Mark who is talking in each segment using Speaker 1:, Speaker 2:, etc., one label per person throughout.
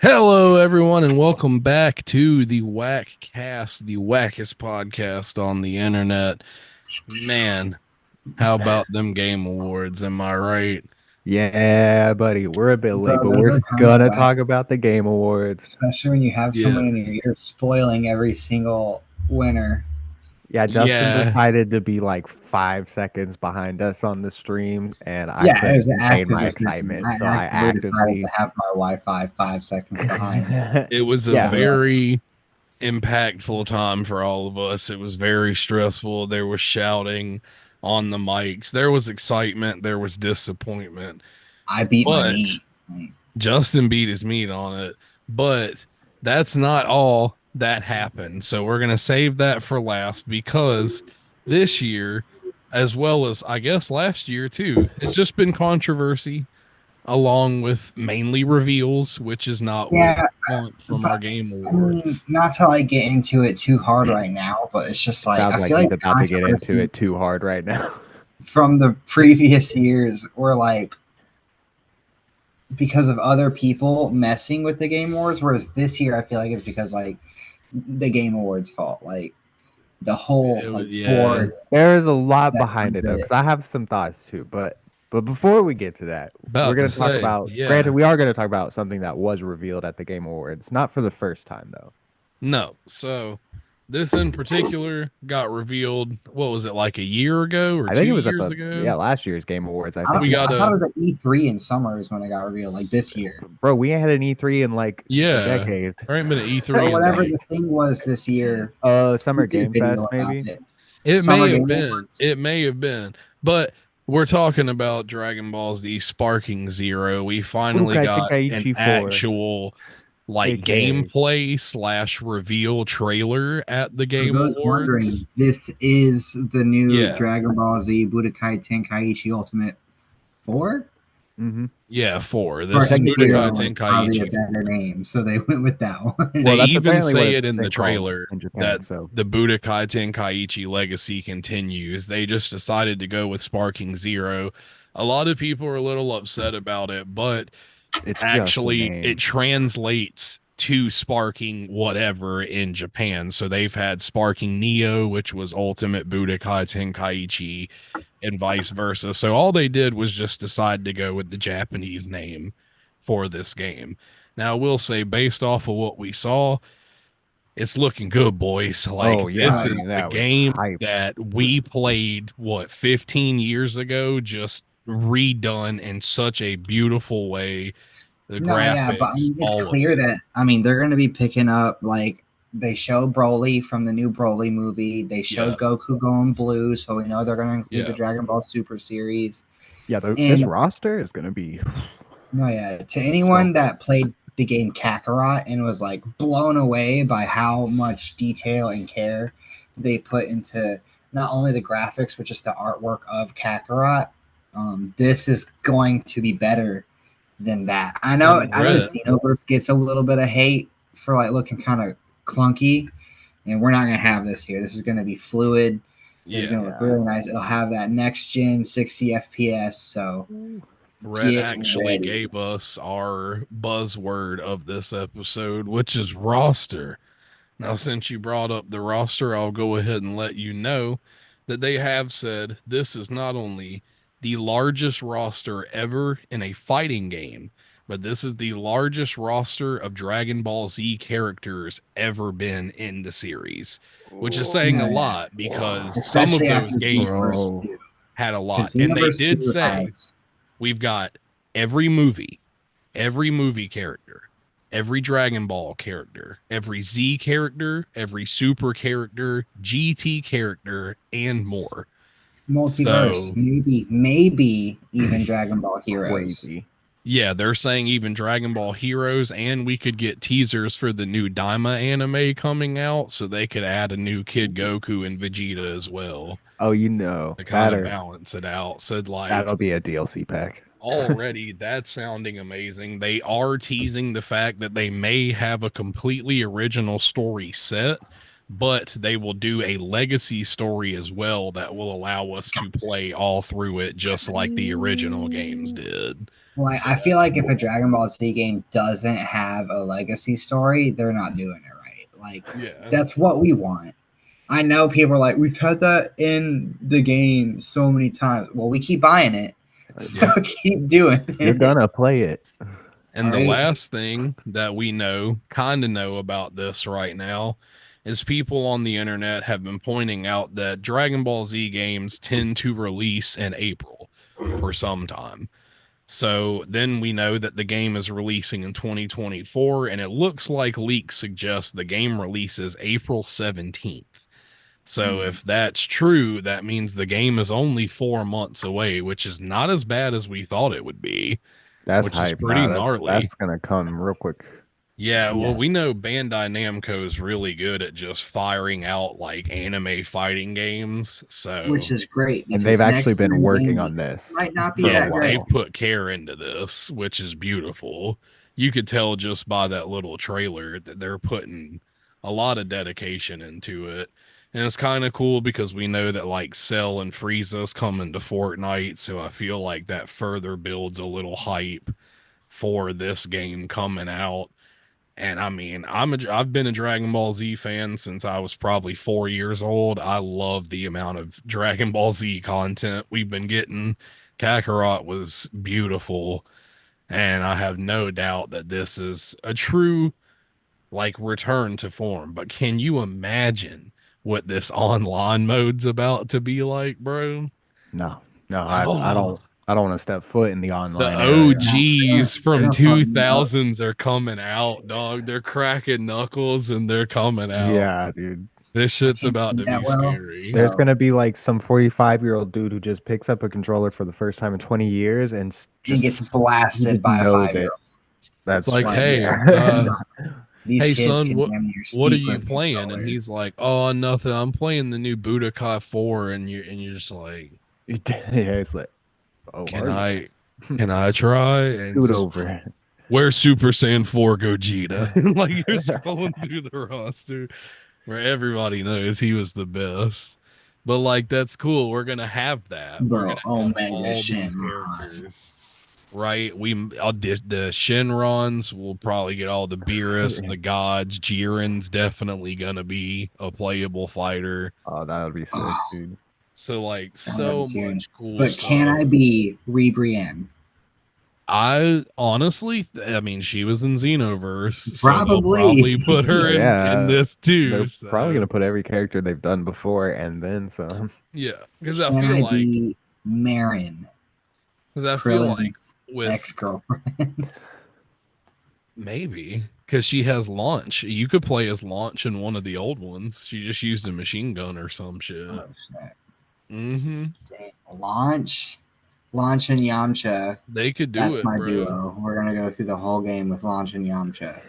Speaker 1: Hello, everyone, and welcome back to the W.A.K cast, the wackest podcast on the internet. Man, how about them game awards? Am I right?
Speaker 2: Yeah, buddy, we're a bit late,
Speaker 3: Bro,
Speaker 2: but
Speaker 3: those
Speaker 2: we're
Speaker 3: are kind of
Speaker 2: gonna
Speaker 3: whack,
Speaker 2: talk about the Game Awards.
Speaker 3: especially when you have
Speaker 1: Yeah.
Speaker 3: someone in your ear spoiling every single winner.
Speaker 2: Yeah, Justin
Speaker 1: Yeah.
Speaker 2: decided to be like 5 seconds behind us on the stream, and I
Speaker 3: Yeah, it
Speaker 2: couldn't
Speaker 3: was the
Speaker 2: contain
Speaker 3: active
Speaker 2: my
Speaker 3: decision.
Speaker 2: excitement,
Speaker 3: I
Speaker 2: so I
Speaker 3: actively decided to
Speaker 2: actively,
Speaker 3: have my Wi-Fi 5 seconds behind.
Speaker 1: It was a
Speaker 2: yeah,
Speaker 3: So,
Speaker 1: very impactful time for all of us. It was very stressful. There was shouting on the mics, there was excitement, there was disappointment.
Speaker 3: I beat my
Speaker 1: But
Speaker 3: meat.
Speaker 1: Justin beat his meat on it, but that's not all that happened. So we're going to save that for last because this year, as well as I guess last year too, it's just been controversy along with mainly reveals, which is not what
Speaker 3: Yeah,
Speaker 1: we want from our
Speaker 3: but
Speaker 1: game
Speaker 3: I mean,
Speaker 1: awards.
Speaker 3: not to like get into it too hard right now, but it's just like
Speaker 2: sounds
Speaker 3: I
Speaker 2: like
Speaker 3: feel
Speaker 2: he's
Speaker 3: like the
Speaker 2: about to get into it
Speaker 3: controversies
Speaker 2: too hard right now.
Speaker 3: from the previous years were like because of other people messing with the Game Awards, whereas this year I feel like it's because like the Game Awards fault. Like the whole
Speaker 1: It was,
Speaker 3: like
Speaker 1: yeah,
Speaker 3: board
Speaker 2: There is a lot
Speaker 3: that
Speaker 2: behind
Speaker 3: does
Speaker 2: it though,
Speaker 3: it.
Speaker 2: because I have some thoughts too. But before we get to that, we're
Speaker 1: about to
Speaker 2: gonna talk
Speaker 1: say,
Speaker 2: about. Granted,
Speaker 1: yeah.
Speaker 2: we are gonna talk about something that was revealed at the Game Awards, not for the first time though.
Speaker 1: No. So this in particular got revealed, what was it, like a year ago or
Speaker 2: I think
Speaker 1: two
Speaker 2: it was at
Speaker 1: years
Speaker 2: the
Speaker 1: ago?
Speaker 2: last year's Game Awards. I
Speaker 3: I
Speaker 2: think
Speaker 3: don't.
Speaker 1: We
Speaker 2: it
Speaker 3: Well,
Speaker 1: got
Speaker 3: I thought
Speaker 1: a
Speaker 3: it was at E3 in summer is when it got revealed, like this year.
Speaker 2: bro, we had an E3 in like a
Speaker 1: Yeah,
Speaker 2: decade.
Speaker 1: there ain't been an
Speaker 3: But
Speaker 1: E3 in
Speaker 3: whatever
Speaker 1: like
Speaker 3: the thing was this year, we
Speaker 2: Summer
Speaker 3: did a
Speaker 2: Game
Speaker 3: video
Speaker 2: Fest
Speaker 3: about
Speaker 2: maybe.
Speaker 3: it.
Speaker 1: it may
Speaker 3: Summer
Speaker 1: have
Speaker 3: Game
Speaker 1: been.
Speaker 3: Awards.
Speaker 1: It may have been. But we're talking about Dragon Ball Z Sparking Zero. We finally
Speaker 2: Budokai
Speaker 1: got an
Speaker 2: Tenkaichi 4,
Speaker 1: actual like
Speaker 2: aka.
Speaker 1: gameplay slash reveal trailer at the
Speaker 3: For
Speaker 1: Game
Speaker 3: those
Speaker 1: Awards.
Speaker 3: wondering, this is the new
Speaker 1: Yeah.
Speaker 3: Dragon Ball Z Budokai Tenkaichi Ultimate 4?
Speaker 2: Hmm.
Speaker 1: Yeah, four. This is
Speaker 3: Sparking
Speaker 2: Technically,
Speaker 1: Budokai
Speaker 3: Zero is probably a
Speaker 1: Tenkaichi
Speaker 3: better
Speaker 1: 4.
Speaker 3: name, so they went with that one.
Speaker 1: They
Speaker 2: well, that's
Speaker 1: even
Speaker 2: apparently what
Speaker 1: say
Speaker 2: it's
Speaker 1: it in the
Speaker 2: been called
Speaker 1: trailer
Speaker 2: in Japan.
Speaker 1: that
Speaker 2: So
Speaker 1: the Budokai Tenkaichi legacy continues. They just decided to go with Sparking Zero. A lot of people are a little upset about it, but
Speaker 2: it's just a
Speaker 1: actually it
Speaker 2: name.
Speaker 1: translates to Sparking whatever in Japan. So they've had Sparking Neo, which was Ultimate Budokai Tenkaichi, and vice versa. So all they did was just decide to go with the Japanese name for this game. Now, I will say, based off of what we saw, it's looking good, boys.
Speaker 2: Oh
Speaker 1: Like,
Speaker 2: yeah,
Speaker 1: this
Speaker 2: I
Speaker 1: is
Speaker 2: mean
Speaker 1: the
Speaker 2: that was
Speaker 1: game
Speaker 2: hype.
Speaker 1: that we played, what, 15 years ago, just redone in such a beautiful way. The
Speaker 3: No, yeah, but I
Speaker 1: graphics,
Speaker 3: mean, it's
Speaker 1: all of
Speaker 3: clear
Speaker 1: it.
Speaker 3: that they're going to be picking up like they showed Broly from the new Broly movie. They
Speaker 1: Yeah,
Speaker 3: showed Goku going blue, so we know they're going to include the
Speaker 1: yeah.
Speaker 3: Dragon Ball Super series.
Speaker 2: Yeah, this
Speaker 3: And
Speaker 2: roster is gonna be
Speaker 3: no, yeah, to
Speaker 2: so
Speaker 3: anyone
Speaker 2: fun.
Speaker 3: that played the game Kakarot and was like blown away by how much detail and care they put into not only the graphics but just the artwork of Kakarot, this is going to be better than that.
Speaker 1: From
Speaker 3: I know the
Speaker 1: Red.
Speaker 3: Xenoverse gets a little bit of hate for like looking kind of clunky, and we're not gonna have this here. This is gonna be fluid. It's
Speaker 1: Yeah.
Speaker 3: gonna look
Speaker 2: Yeah.
Speaker 3: really nice. It'll have that next gen 60 FPS. So
Speaker 1: Red
Speaker 3: get
Speaker 1: actually
Speaker 3: ready.
Speaker 1: gave us our buzzword of this episode, which is roster. Now, since you brought up the roster, I'll go ahead and let you know that they have said this is not only the largest roster ever in a fighting game, but this is the largest roster of Dragon Ball Z characters ever been in the series, which is saying a
Speaker 3: No, yeah,
Speaker 1: lot because some of
Speaker 3: especially
Speaker 1: those
Speaker 3: after
Speaker 1: games
Speaker 3: Xenoverse
Speaker 2: Bro.
Speaker 3: 2,
Speaker 1: had a lot.
Speaker 3: because
Speaker 1: And they
Speaker 3: Xenoverse
Speaker 1: did
Speaker 3: 2
Speaker 1: say
Speaker 3: has
Speaker 1: we've got every movie character, every Dragon Ball character, every Z character, every Super character, GT character, and more.
Speaker 3: multiverse,
Speaker 1: So,
Speaker 3: maybe even Dragon Ball Heroes.
Speaker 2: Crazy.
Speaker 1: yeah, they're saying even Dragon Ball Heroes, and we could get teasers for the new Daima anime coming out, so they could add a new Kid Goku and Vegeta as well
Speaker 2: Oh, you know
Speaker 1: to kind
Speaker 2: that
Speaker 1: of
Speaker 2: or
Speaker 1: balance it out. So,
Speaker 2: that'll
Speaker 1: like,
Speaker 2: be a DLC pack.
Speaker 1: already that's sounding amazing. They are teasing the fact that they may have a completely original story set but they will do a legacy story as well that will allow us to play all through it just like the original games did.
Speaker 3: Like,
Speaker 1: So
Speaker 3: I feel like if a Dragon Ball Z game doesn't have a legacy story, they're not doing it right. Like,
Speaker 1: yeah.
Speaker 3: that's what we want. I know people are like, we've had that in the game so many times. Well, we keep buying it, so
Speaker 1: Yeah.
Speaker 3: keep doing
Speaker 2: You're
Speaker 3: it.
Speaker 2: gonna play it.
Speaker 3: All
Speaker 1: And the
Speaker 3: right.
Speaker 1: last thing that we kind of know about this right now, is people on the internet have been pointing out that Dragon Ball Z games tend to release in April for some time. So then we know that the game is releasing in 2024, and it looks like leaks suggest the game releases April 17th. So
Speaker 3: Mm.
Speaker 1: if that's true, that means the game is only 4 months away, which is not as bad as we thought it would be,
Speaker 2: That's
Speaker 1: which is
Speaker 2: hype.
Speaker 1: pretty
Speaker 2: Nah,
Speaker 1: gnarly.
Speaker 2: that's gonna come real quick.
Speaker 1: Yeah, well,
Speaker 3: Yeah.
Speaker 1: we know Bandai Namco is really good at just firing out like anime fighting games.
Speaker 3: Which
Speaker 1: So,
Speaker 3: is great
Speaker 2: And they've
Speaker 3: because
Speaker 2: actually
Speaker 3: next
Speaker 2: been
Speaker 3: year's
Speaker 2: working
Speaker 3: game
Speaker 2: on this
Speaker 3: might not be
Speaker 2: for a
Speaker 1: yeah,
Speaker 3: that great.
Speaker 1: they've
Speaker 2: while.
Speaker 1: put care into this, which is beautiful. You could tell just by that little trailer that they're putting a lot of dedication into it. And it's kind of cool because we know that like Cell and Frieza's coming to Fortnite, so I feel like that further builds a little hype for this game coming out. And I mean, I've been a Dragon Ball Z fan since I was probably 4 years old. I love the amount of Dragon Ball Z content we've been getting. Kakarot was beautiful, and I have no doubt that this is a true like return to form. But can you imagine what this online mode's about to be like, bro?
Speaker 2: No, no, I
Speaker 1: Oh,
Speaker 2: don't want to step foot in the
Speaker 1: the
Speaker 2: online area.
Speaker 3: Yeah,
Speaker 1: OGs
Speaker 3: they're
Speaker 1: from
Speaker 3: gonna fuck me up.
Speaker 1: 2000s are coming out, dog. They're cracking knuckles and they're coming out.
Speaker 2: Yeah, dude.
Speaker 1: This
Speaker 3: I
Speaker 1: shit's
Speaker 3: can't
Speaker 1: about
Speaker 3: see
Speaker 1: to be
Speaker 3: that well,
Speaker 1: scary.
Speaker 2: There's
Speaker 3: so
Speaker 2: gonna be like some 45-year-old dude who just picks up a controller for the first time in 20 years and
Speaker 3: and gets
Speaker 2: he
Speaker 3: blasted
Speaker 2: just
Speaker 3: by a
Speaker 2: knows it.
Speaker 3: 5-year-old.
Speaker 1: It's
Speaker 2: That's
Speaker 1: like,
Speaker 2: true.
Speaker 3: Like,
Speaker 1: hey,
Speaker 2: Yeah.
Speaker 3: no, these
Speaker 1: hey
Speaker 3: kids
Speaker 1: son,
Speaker 3: can
Speaker 1: what
Speaker 3: damn near
Speaker 1: what are
Speaker 3: speak
Speaker 1: you
Speaker 3: with
Speaker 1: playing? And he's
Speaker 3: controllers.
Speaker 1: like, oh, nothing. I'm playing the new Budokai 4, and you're just like,
Speaker 2: Yeah, it's like, oh,
Speaker 1: can
Speaker 2: are you?
Speaker 1: I can I try? And
Speaker 2: Scoot
Speaker 1: just
Speaker 2: over.
Speaker 1: where's Super Saiyan 4 Gogeta? Like you're scrolling through the roster where everybody knows he was the best. But like that's cool. We're gonna have that. We're
Speaker 3: Bro,
Speaker 1: gonna have
Speaker 3: Omega
Speaker 1: all these
Speaker 3: Shenron.
Speaker 1: characters, right? The Shenrons will probably get all the Beerus, the gods. Jiren's definitely gonna be a playable fighter.
Speaker 2: Oh, that would be sick,
Speaker 3: Oh,
Speaker 2: dude.
Speaker 1: So like
Speaker 3: I love
Speaker 1: so
Speaker 3: Jiren.
Speaker 1: much cool
Speaker 3: But can I
Speaker 1: stuff.
Speaker 3: be Rebrienne?
Speaker 1: I honestly, I mean, she was in Xenoverse, so they'll
Speaker 3: Probably.
Speaker 1: probably put her in
Speaker 2: Yeah,
Speaker 1: this too.
Speaker 2: they're probably
Speaker 1: So
Speaker 2: gonna put every character they've done before and then some.
Speaker 1: yeah,
Speaker 3: Can I be Marin,
Speaker 1: because I feel like
Speaker 3: Krillin's
Speaker 1: with
Speaker 3: ex-girlfriend?
Speaker 1: maybe because she has launch, you could play as launch in one of the old ones. She just used a machine gun or some shit.
Speaker 3: Oh shit.
Speaker 1: Mm-hmm.
Speaker 3: Dang. Launch and Yamcha.
Speaker 1: They could do
Speaker 3: That's
Speaker 1: it,
Speaker 3: my
Speaker 1: bro.
Speaker 3: duo. We're gonna go through the whole game with Launch and Yamcha.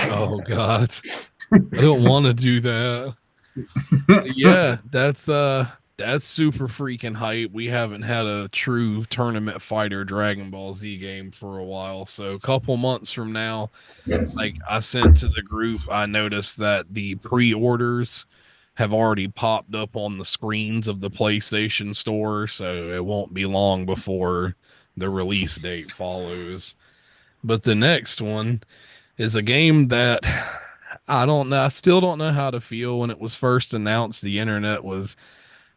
Speaker 1: Oh God, I don't want to do that. Yeah, that's super freaking hype. We haven't had a true tournament fighter Dragon Ball Z game for a while. So a couple months from now, like I sent to the group, I noticed that the pre-orders have already popped up on the screens of the PlayStation Store, so it won't be long before the release date follows. But the next one is a game that I don't know. I still don't know how to feel when it was first announced. The internet was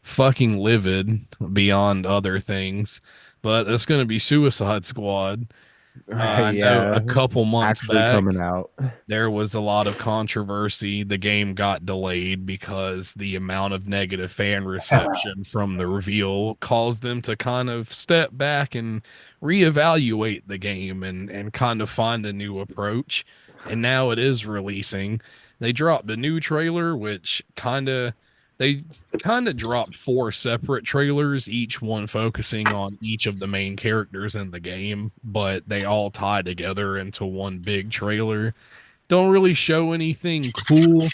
Speaker 1: fucking livid beyond other things, but it's going to be Suicide Squad.
Speaker 2: Right,
Speaker 1: I know
Speaker 2: yeah.
Speaker 1: a couple months
Speaker 2: Actually
Speaker 1: back
Speaker 2: coming out.
Speaker 1: there was a lot of controversy. The game got delayed because the amount of negative fan reception from the reveal caused them to kind of step back and reevaluate the game and kind of find a new approach. And now it is releasing. They dropped a new trailer, which they kind of dropped four separate trailers, each one focusing on each of the main characters in the game, but they all tie together into one big trailer. Don't really show anything cool.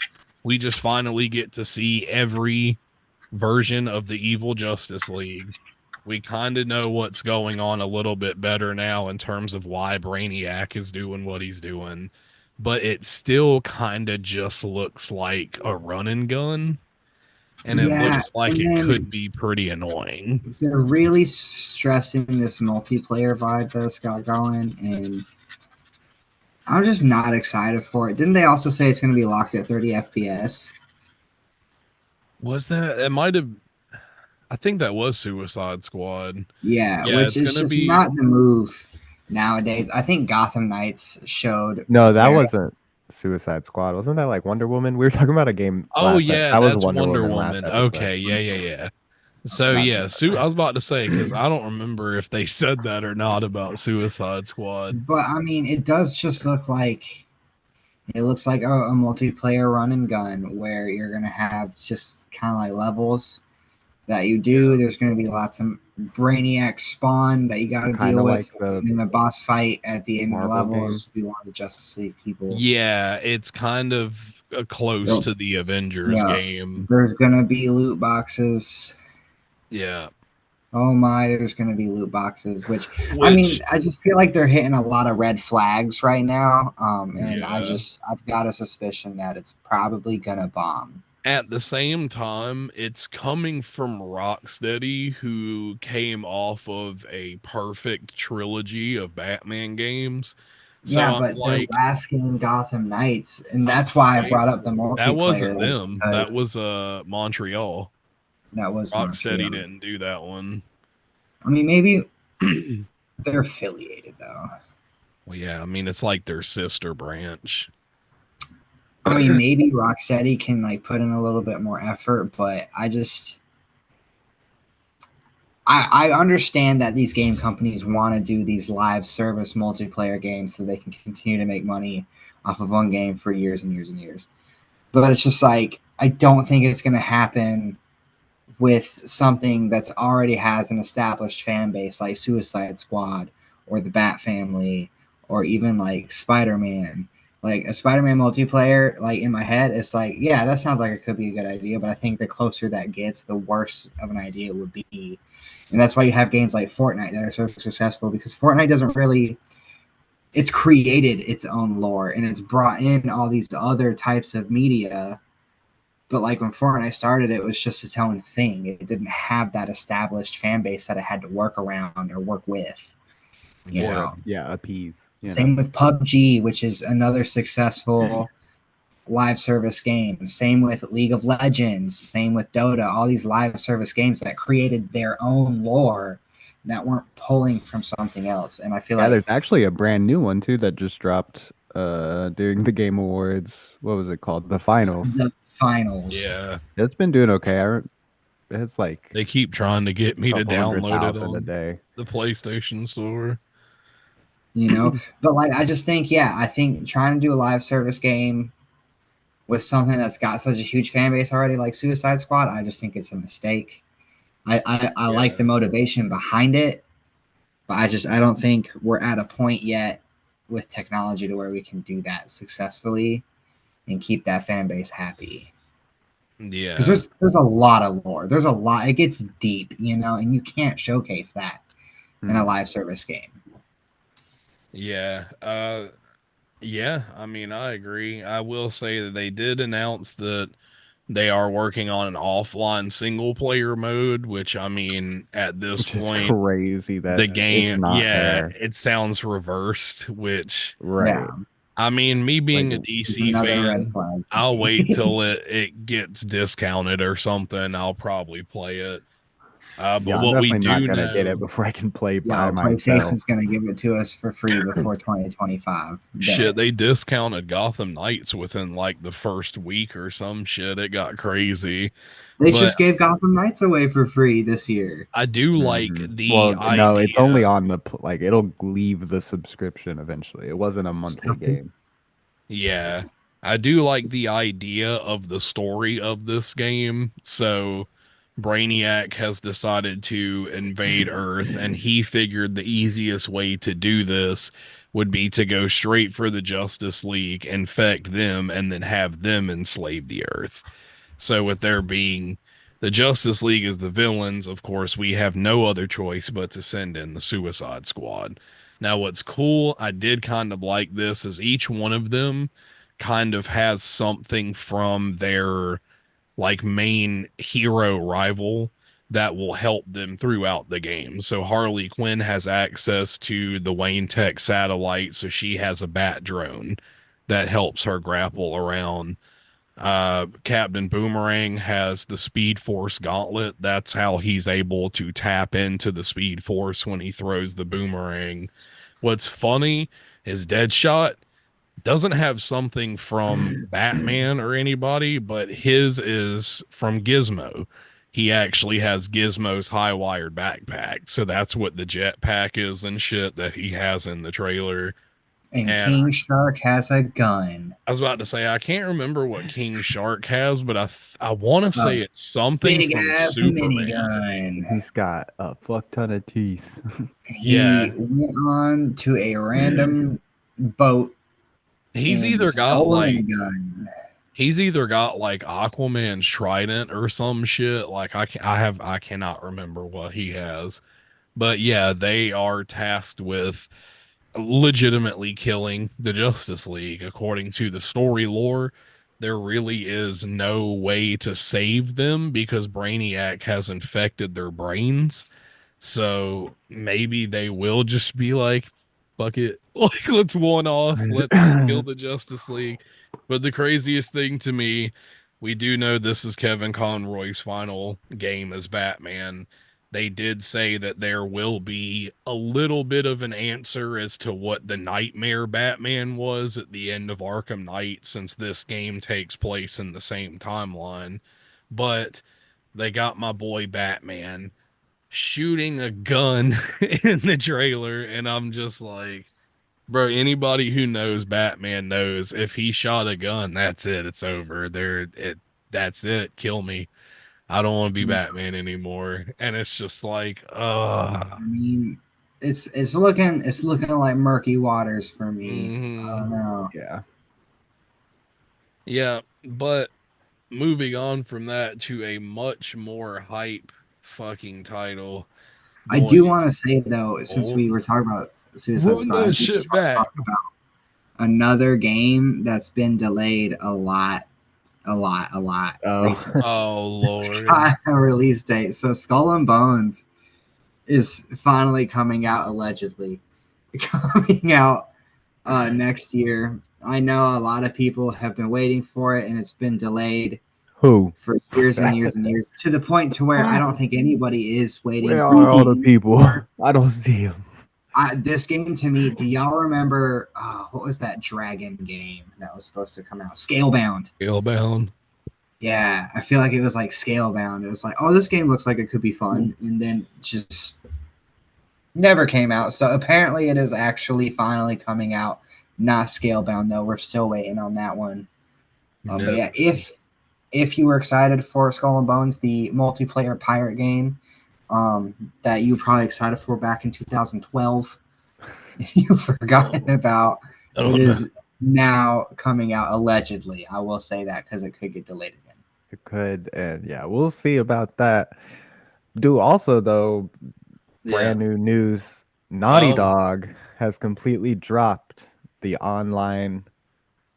Speaker 1: We just finally get to see every version of the evil Justice League. We kind of know what's going on a little bit better now in terms of why Brainiac is doing what he's doing. but it still kind of just looks like a run and gun, and it
Speaker 3: Yeah,
Speaker 1: looks like
Speaker 3: and
Speaker 1: it
Speaker 3: then
Speaker 1: could be pretty annoying.
Speaker 3: they're really stressing this multiplayer vibe that's got going, and I'm just not excited for it. Didn't they also say it's going to be locked at 30 FPS?
Speaker 1: Was that it might have I think that was Suicide Squad.
Speaker 3: Yeah,
Speaker 1: Yeah,
Speaker 3: which
Speaker 1: it's
Speaker 3: is
Speaker 1: gonna
Speaker 3: just
Speaker 1: be
Speaker 3: not the move nowadays. I think Gotham Knights showed
Speaker 2: No, that
Speaker 3: very
Speaker 2: wasn't Suicide Squad. Wasn't that like Wonder Woman? We were talking about a game
Speaker 1: Oh
Speaker 2: last.
Speaker 1: yeah,
Speaker 2: That was
Speaker 1: that's
Speaker 2: Wonder
Speaker 1: Wonder
Speaker 2: Woman last
Speaker 1: Woman.
Speaker 2: episode.
Speaker 1: Okay, yeah. So
Speaker 3: gotcha.
Speaker 1: yeah, I was about to say because I don't remember if they said that or not about Suicide Squad.
Speaker 3: But I mean, it does just look like it looks like a multiplayer run and gun where you're gonna have just kind of like levels that you do.
Speaker 1: Yeah.
Speaker 3: There's gonna be lots of Brainiac spawn that you got to
Speaker 2: Kind
Speaker 3: deal
Speaker 2: of like
Speaker 3: with,
Speaker 2: the
Speaker 3: and then the boss fight at the end of the
Speaker 2: Marvel game.
Speaker 3: levels. We want the Justice League people.
Speaker 1: Yeah, it's kind of close
Speaker 3: So,
Speaker 1: to the Avengers
Speaker 3: yeah,
Speaker 1: game.
Speaker 3: there's gonna be loot boxes.
Speaker 1: Yeah,
Speaker 3: Oh my, there's going to be loot boxes, which I mean,
Speaker 1: which
Speaker 3: I just feel like they're hitting a lot of red flags right now. And
Speaker 1: yeah.
Speaker 3: I've got a suspicion that it's probably going to bomb.
Speaker 1: At the same time, it's coming from Rocksteady, who came off of a perfect trilogy of Batman games. So
Speaker 3: Yeah,
Speaker 1: I'm
Speaker 3: but they're
Speaker 1: like,
Speaker 3: masking Gotham Knights, and
Speaker 1: I'm
Speaker 3: that's why I brought up the
Speaker 1: faithful. That wasn't
Speaker 3: multiplayer
Speaker 1: them. That
Speaker 3: because
Speaker 1: was Montreal.
Speaker 3: that was
Speaker 1: Rocksteady
Speaker 3: Montreal.
Speaker 1: didn't do that one.
Speaker 3: I mean, maybe they're affiliated though.
Speaker 1: Well, yeah, I mean it's like their sister branch.
Speaker 3: I mean, maybe Rocksteady can like put in a little bit more effort, but I understand that these game companies want to do these live service multiplayer games so they can continue to make money off of one game for years and years and years. But it's just like I don't think it's going to happen with something that's already has an established fan base like Suicide Squad or the Bat Family or even like Spider-Man. Like a Spider-Man multiplayer, like in my head, it's like, yeah, that sounds like it could be a good idea, but I think the closer that gets, the worse of an idea it would be. And that's why you have games like Fortnite that are so successful because Fortnite doesn't really it's created its own lore and it's brought in all these other types of media. But like when Fortnite started, it was just its own thing. It didn't have that established fan base that it had to work around or work with. You
Speaker 1: Yeah.
Speaker 2: Or
Speaker 3: know,
Speaker 2: yeah, appease. You know.
Speaker 3: same with PUBG, which is another successful live service game. Same with League of Legends. Same with Dota. All these live service games that created their own lore that weren't pulling from something else. And I feel
Speaker 2: Yeah,
Speaker 3: like
Speaker 2: there's actually a brand new one too that just dropped during the Game Awards. What was it called? The finals.
Speaker 3: the finals,
Speaker 1: Yeah.
Speaker 2: It's been doing okay. It's like
Speaker 1: They keep trying to get
Speaker 2: a
Speaker 1: me to
Speaker 2: couple hundred
Speaker 1: download it
Speaker 2: thousand a
Speaker 1: on
Speaker 2: day.
Speaker 1: the PlayStation Store.
Speaker 3: you know. But like, I just think, yeah, I think trying to do a live service game with something that's got such a huge fan base already, like Suicide Squad, I just think it's a mistake. I like
Speaker 1: Yeah.
Speaker 3: the motivation behind it, but I don't think we're at a point yet with technology to where we can do that successfully and keep that fan base happy. Because
Speaker 1: Yeah.
Speaker 3: there's a lot of lore. There's a lot. It gets deep, and you can't showcase that in a
Speaker 2: Mhm.
Speaker 3: live service game.
Speaker 1: Yeah. Yeah, I mean, I agree. I will say that they did announce that they are working on an offline single player mode, which I mean, at this
Speaker 2: Which is
Speaker 1: point,
Speaker 2: crazy that
Speaker 1: the
Speaker 2: it's
Speaker 1: game,
Speaker 2: not
Speaker 1: yeah,
Speaker 2: there.
Speaker 1: it sounds reversed, which
Speaker 2: Right.
Speaker 3: Yeah,
Speaker 1: I mean, me
Speaker 2: Like
Speaker 1: being a
Speaker 3: it's
Speaker 1: DC
Speaker 3: another red
Speaker 1: fan,
Speaker 3: flag for
Speaker 1: I'll wait
Speaker 3: me.
Speaker 1: till it gets discounted or something. I'll probably play it. But
Speaker 2: yeah, I'm
Speaker 1: what we
Speaker 2: definitely not
Speaker 1: do
Speaker 2: gonna get it
Speaker 1: know,
Speaker 2: before I can play by
Speaker 3: Yo,
Speaker 2: myself.
Speaker 3: PlayStation's gonna give it to us for free before 2025.
Speaker 1: shit,
Speaker 3: Bet.
Speaker 1: they discounted Gotham Knights within like the first week or some shit. It got crazy.
Speaker 3: They
Speaker 1: But
Speaker 3: just gave Gotham Knights away for free this year.
Speaker 1: I do like the
Speaker 2: Well, no, it's
Speaker 1: idea.
Speaker 2: only on the like it'll leave the subscription eventually. It wasn't a monthly
Speaker 3: Stuffy.
Speaker 2: game.
Speaker 1: Yeah. I do like the idea of the story of this game. So Brainiac has decided to invade Earth, and he figured the easiest way to do this would be to go straight for the Justice League, infect them, and then have them enslave the Earth. So, with there being the Justice League as the villains, of course, we have no other choice but to send in the Suicide Squad. Now, what's cool, I did kind of like this, is each one of them kind of has something from their like main hero rival that will help them throughout the game. So Harley Quinn has access to the Wayne Tech satellite, so she has a bat drone that helps her grapple around. Captain Boomerang has the Speed Force gauntlet. That's how he's able to tap into the Speed Force when he throws the boomerang. What's funny is Deadshot doesn't have something from Batman or anybody, but his is from Gizmo. He actually has Gizmo's high wired backpack. So that's what the jetpack is and shit that he has in the trailer.
Speaker 3: And
Speaker 1: And
Speaker 3: King Shark has a gun.
Speaker 1: I was about to say, I can't remember what King Shark has, but I want to
Speaker 3: A
Speaker 1: say it's something
Speaker 3: big
Speaker 1: from
Speaker 3: ass
Speaker 1: Superman.
Speaker 3: minigun.
Speaker 2: He's got a fuck ton of teeth.
Speaker 3: He
Speaker 1: Yeah.
Speaker 3: went on to a random boat
Speaker 1: He's
Speaker 3: and
Speaker 1: either got
Speaker 3: stolen a
Speaker 1: like
Speaker 3: gun.
Speaker 1: He's either got like Aquaman's trident or some shit. Like I cannot remember what he has. But yeah, they are tasked with legitimately killing the Justice League. According to the story lore, there really is no way to save them because Brainiac has infected their brains. So maybe they will just be like, fuck it. Like, let's one off. Let's kill the Justice League. But the craziest thing to me, we do know this is Kevin Conroy's final game as Batman. They did say that there will be a little bit of an answer as to what the Nightmare Batman was at the end of Arkham Knight, since this game takes place in the same timeline. But they got my boy Batman shooting a gun in the trailer, and I'm just like, bro, anybody who knows Batman knows if he shot a gun, that's it, it's over. That's it. Kill me. I don't want to be Batman anymore. And it's just like,
Speaker 3: I mean, it's looking like murky waters for me. I
Speaker 1: mm-hmm.
Speaker 3: don't know.
Speaker 2: Yeah.
Speaker 1: Yeah, but moving on from that to a much more hype fucking title,
Speaker 3: I do want to
Speaker 1: boys.
Speaker 3: say though, since
Speaker 1: Oh,
Speaker 3: we were talking about Suicide
Speaker 1: run
Speaker 3: Squad, I
Speaker 1: that
Speaker 3: do
Speaker 1: shit
Speaker 3: just want to
Speaker 1: back.
Speaker 3: talk about another game that's been delayed a lot
Speaker 2: Oh.
Speaker 3: recently.
Speaker 1: Oh
Speaker 3: It's
Speaker 1: Lord.
Speaker 3: got a release date. So Skull and Bones is finally coming out, allegedly coming out next year. I know a lot of people have been waiting for it, and it's been delayed
Speaker 2: Who?
Speaker 3: for years and years and years, to the point to where I don't think anybody is waiting
Speaker 2: Where
Speaker 3: for
Speaker 2: are
Speaker 3: this
Speaker 2: all the
Speaker 3: game
Speaker 2: people?
Speaker 3: anymore.
Speaker 2: I don't see them.
Speaker 3: This game to me, do y'all remember what was that dragon game that was supposed to come out? Scalebound.
Speaker 1: Scalebound.
Speaker 3: Yeah, I feel like it was like Scalebound. It was like, oh, this game looks like it could be fun, and then just never came out. So apparently, it is actually finally coming out. Not Scalebound though. We're still waiting on that one. But
Speaker 1: No.
Speaker 3: yeah, if you were excited for Skull and Bones, the multiplayer pirate game that you were probably excited for back in 2012, you've forgotten
Speaker 1: Oh,
Speaker 3: about,
Speaker 1: I
Speaker 3: it
Speaker 1: don't know.
Speaker 3: is now coming out allegedly. I will say that because it could get delayed again.
Speaker 2: It could, and yeah, we'll see about that. Do also though,
Speaker 1: Yeah.
Speaker 2: brand new news. Naughty
Speaker 1: Oh,
Speaker 2: Dog has completely dropped the online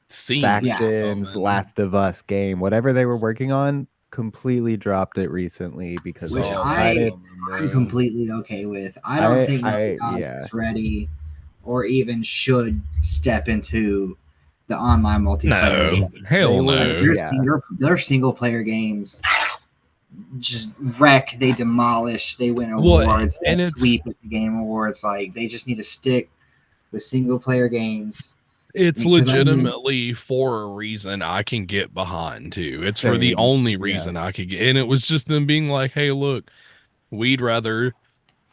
Speaker 1: seen
Speaker 3: Yeah,
Speaker 1: it
Speaker 2: factions
Speaker 1: coming.
Speaker 2: Last of Us game. Whatever they were working on, completely dropped it recently because they
Speaker 3: which
Speaker 1: Saw that
Speaker 2: decided
Speaker 1: coming,
Speaker 3: I'm
Speaker 1: bro.
Speaker 3: completely okay with. I don't think Naughty Dog
Speaker 2: yeah.
Speaker 3: is ready or even should step into the online multiplayer game.
Speaker 1: No, hell
Speaker 2: They were
Speaker 1: no.
Speaker 3: Their single player games just wreck. They demolish. They win
Speaker 1: Well,
Speaker 3: awards. They
Speaker 1: and
Speaker 3: sweep at the game awards. Like they just need to stick with single player games.
Speaker 1: it's
Speaker 3: Because I mean,
Speaker 1: legitimately for a reason I can get behind too. It's for the
Speaker 2: same.
Speaker 1: only
Speaker 2: Yeah.
Speaker 1: reason I could get, and it was just them being like, "Hey, look, we'd rather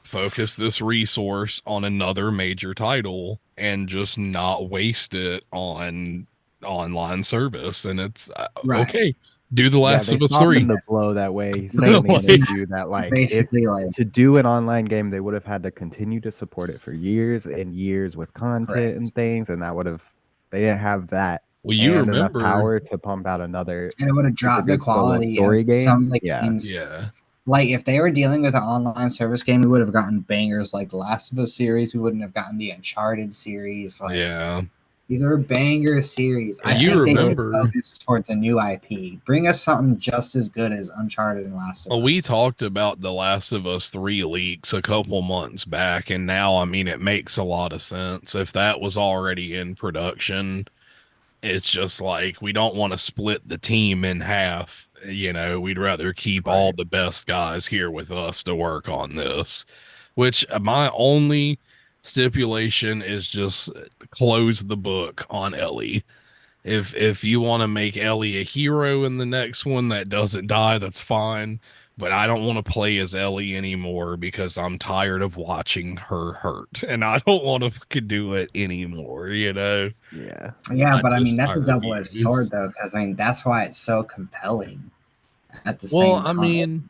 Speaker 1: focus this resource on another major title and just not waste it on online service." And it's
Speaker 3: right?
Speaker 1: okay. Do The
Speaker 2: Yeah,
Speaker 1: Last
Speaker 2: they
Speaker 1: of Us
Speaker 2: softened
Speaker 1: 3.
Speaker 2: the blow that way,
Speaker 3: But
Speaker 2: saying in an
Speaker 1: Like,
Speaker 3: isn't
Speaker 2: interview that
Speaker 3: that
Speaker 2: like if
Speaker 3: basically like
Speaker 2: to do an online game, they would have had to continue to support it for years and years with content and
Speaker 3: correct?
Speaker 2: things, and that would have they didn't have that
Speaker 1: well, you
Speaker 2: and enough
Speaker 1: remember,
Speaker 2: power to pump out another
Speaker 3: And it would have
Speaker 2: super
Speaker 3: dropped the
Speaker 2: good solo
Speaker 3: quality of
Speaker 2: story
Speaker 3: some
Speaker 2: game.
Speaker 3: of the
Speaker 2: Yeah.
Speaker 3: games
Speaker 1: yeah.
Speaker 3: Like if they were dealing with an online service game, we would have gotten bangers like the Last of Us series. We wouldn't have gotten the Uncharted series. Like
Speaker 1: Yeah.
Speaker 3: these are banger series. I
Speaker 1: You
Speaker 3: think they should
Speaker 1: remember,
Speaker 3: focus towards a new IP. Bring us something just as good as Uncharted and Last of
Speaker 1: we
Speaker 3: Us.
Speaker 1: talked about The Last of Us 3 leaks a couple months back, and now, I mean, it makes a lot of sense. If that was already in production, it's just like we don't want to split the team in half. We'd rather keep all
Speaker 2: Right.
Speaker 1: the best guys here with us to work on this, which my only stipulation is just close the book on Ellie. If you want to make Ellie a hero in the next one that doesn't die, that's fine. But I don't want to play as Ellie anymore because I'm tired of watching her hurt, and I don't want to fucking do it anymore.
Speaker 2: Yeah.
Speaker 3: Yeah,
Speaker 1: I
Speaker 3: but I mean
Speaker 1: just
Speaker 3: that's
Speaker 1: I
Speaker 3: a double-edged sword
Speaker 1: refuse.
Speaker 3: though, because I mean that's why it's so compelling at the
Speaker 1: Well,
Speaker 3: same
Speaker 1: I
Speaker 3: time.
Speaker 1: mean,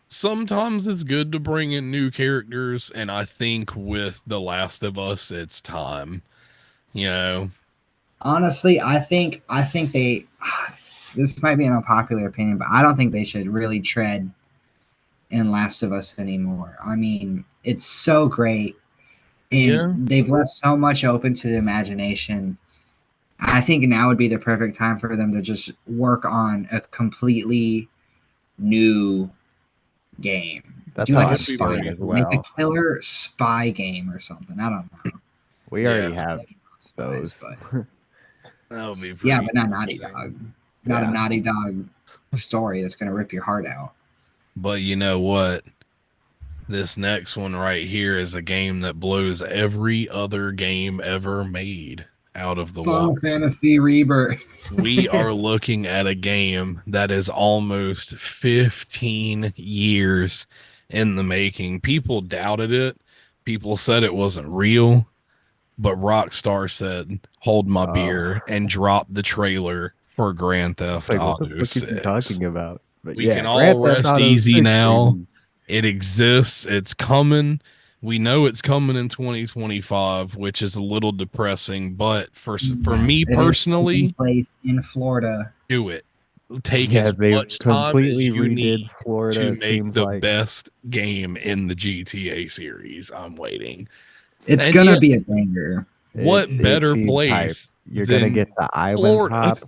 Speaker 1: sometimes it's good to bring in new characters, and I think with The Last of Us, it's time. You know,
Speaker 3: Honestly, I think they this might be an unpopular opinion, but I don't think they should really tread in Last of Us anymore. I mean, it's so great and
Speaker 1: yeah,
Speaker 3: they've left so much open to the imagination. I think now would be the perfect time for them to just work on a completely new game.
Speaker 2: That's
Speaker 3: Do
Speaker 2: how
Speaker 3: like a
Speaker 1: that'd
Speaker 2: I'm
Speaker 1: be
Speaker 3: spy
Speaker 2: feeling
Speaker 1: pretty
Speaker 3: game.
Speaker 2: as
Speaker 1: cool.
Speaker 3: Make a
Speaker 2: well.
Speaker 3: killer spy game or something. I don't know.
Speaker 2: We
Speaker 1: Yeah,
Speaker 2: already have
Speaker 3: Spies,
Speaker 2: those.
Speaker 3: but
Speaker 1: that would be
Speaker 3: yeah,
Speaker 1: pretty
Speaker 3: but not Naughty
Speaker 1: interesting.
Speaker 3: Dog. Not a
Speaker 2: Yeah.
Speaker 3: Naughty Dog story that's gonna rip your heart out.
Speaker 1: But you know what? This next one right here is a game that blows every other game ever made out of the
Speaker 3: Final
Speaker 1: water.
Speaker 3: Fantasy Rebirth.
Speaker 1: We are looking at a game that is almost 15 years in the making. People doubted it. People said it wasn't real, but Rockstar said, "Hold my
Speaker 2: Oh,
Speaker 1: beer," and dropped the trailer for Grand Theft
Speaker 2: like what the
Speaker 1: Auto
Speaker 2: fuck is he
Speaker 1: 6.
Speaker 2: talking about? But
Speaker 1: We can
Speaker 2: yeah,
Speaker 1: all
Speaker 2: Grand Theft
Speaker 1: rest
Speaker 2: Auto
Speaker 1: easy
Speaker 2: 6,
Speaker 1: now.
Speaker 2: baby.
Speaker 1: It exists. It's coming. We know it's coming in 2025, which is a little depressing, but for me
Speaker 3: It is taking
Speaker 1: personally,
Speaker 3: place in Florida.
Speaker 1: do it. Take
Speaker 2: Yeah,
Speaker 1: as
Speaker 2: they
Speaker 1: much time as
Speaker 2: completely
Speaker 1: you
Speaker 2: redid
Speaker 1: need
Speaker 2: Florida,
Speaker 1: to
Speaker 2: it
Speaker 1: make
Speaker 2: seems
Speaker 1: the
Speaker 2: like.
Speaker 1: best game in the GTA series. I'm waiting.
Speaker 3: It's
Speaker 1: And
Speaker 3: gonna
Speaker 1: yet,
Speaker 3: be a banger.
Speaker 2: It
Speaker 1: what
Speaker 2: it
Speaker 1: better
Speaker 2: seems hype.
Speaker 1: place
Speaker 2: You're gonna get
Speaker 1: than
Speaker 2: the island
Speaker 1: Florida?
Speaker 2: hop.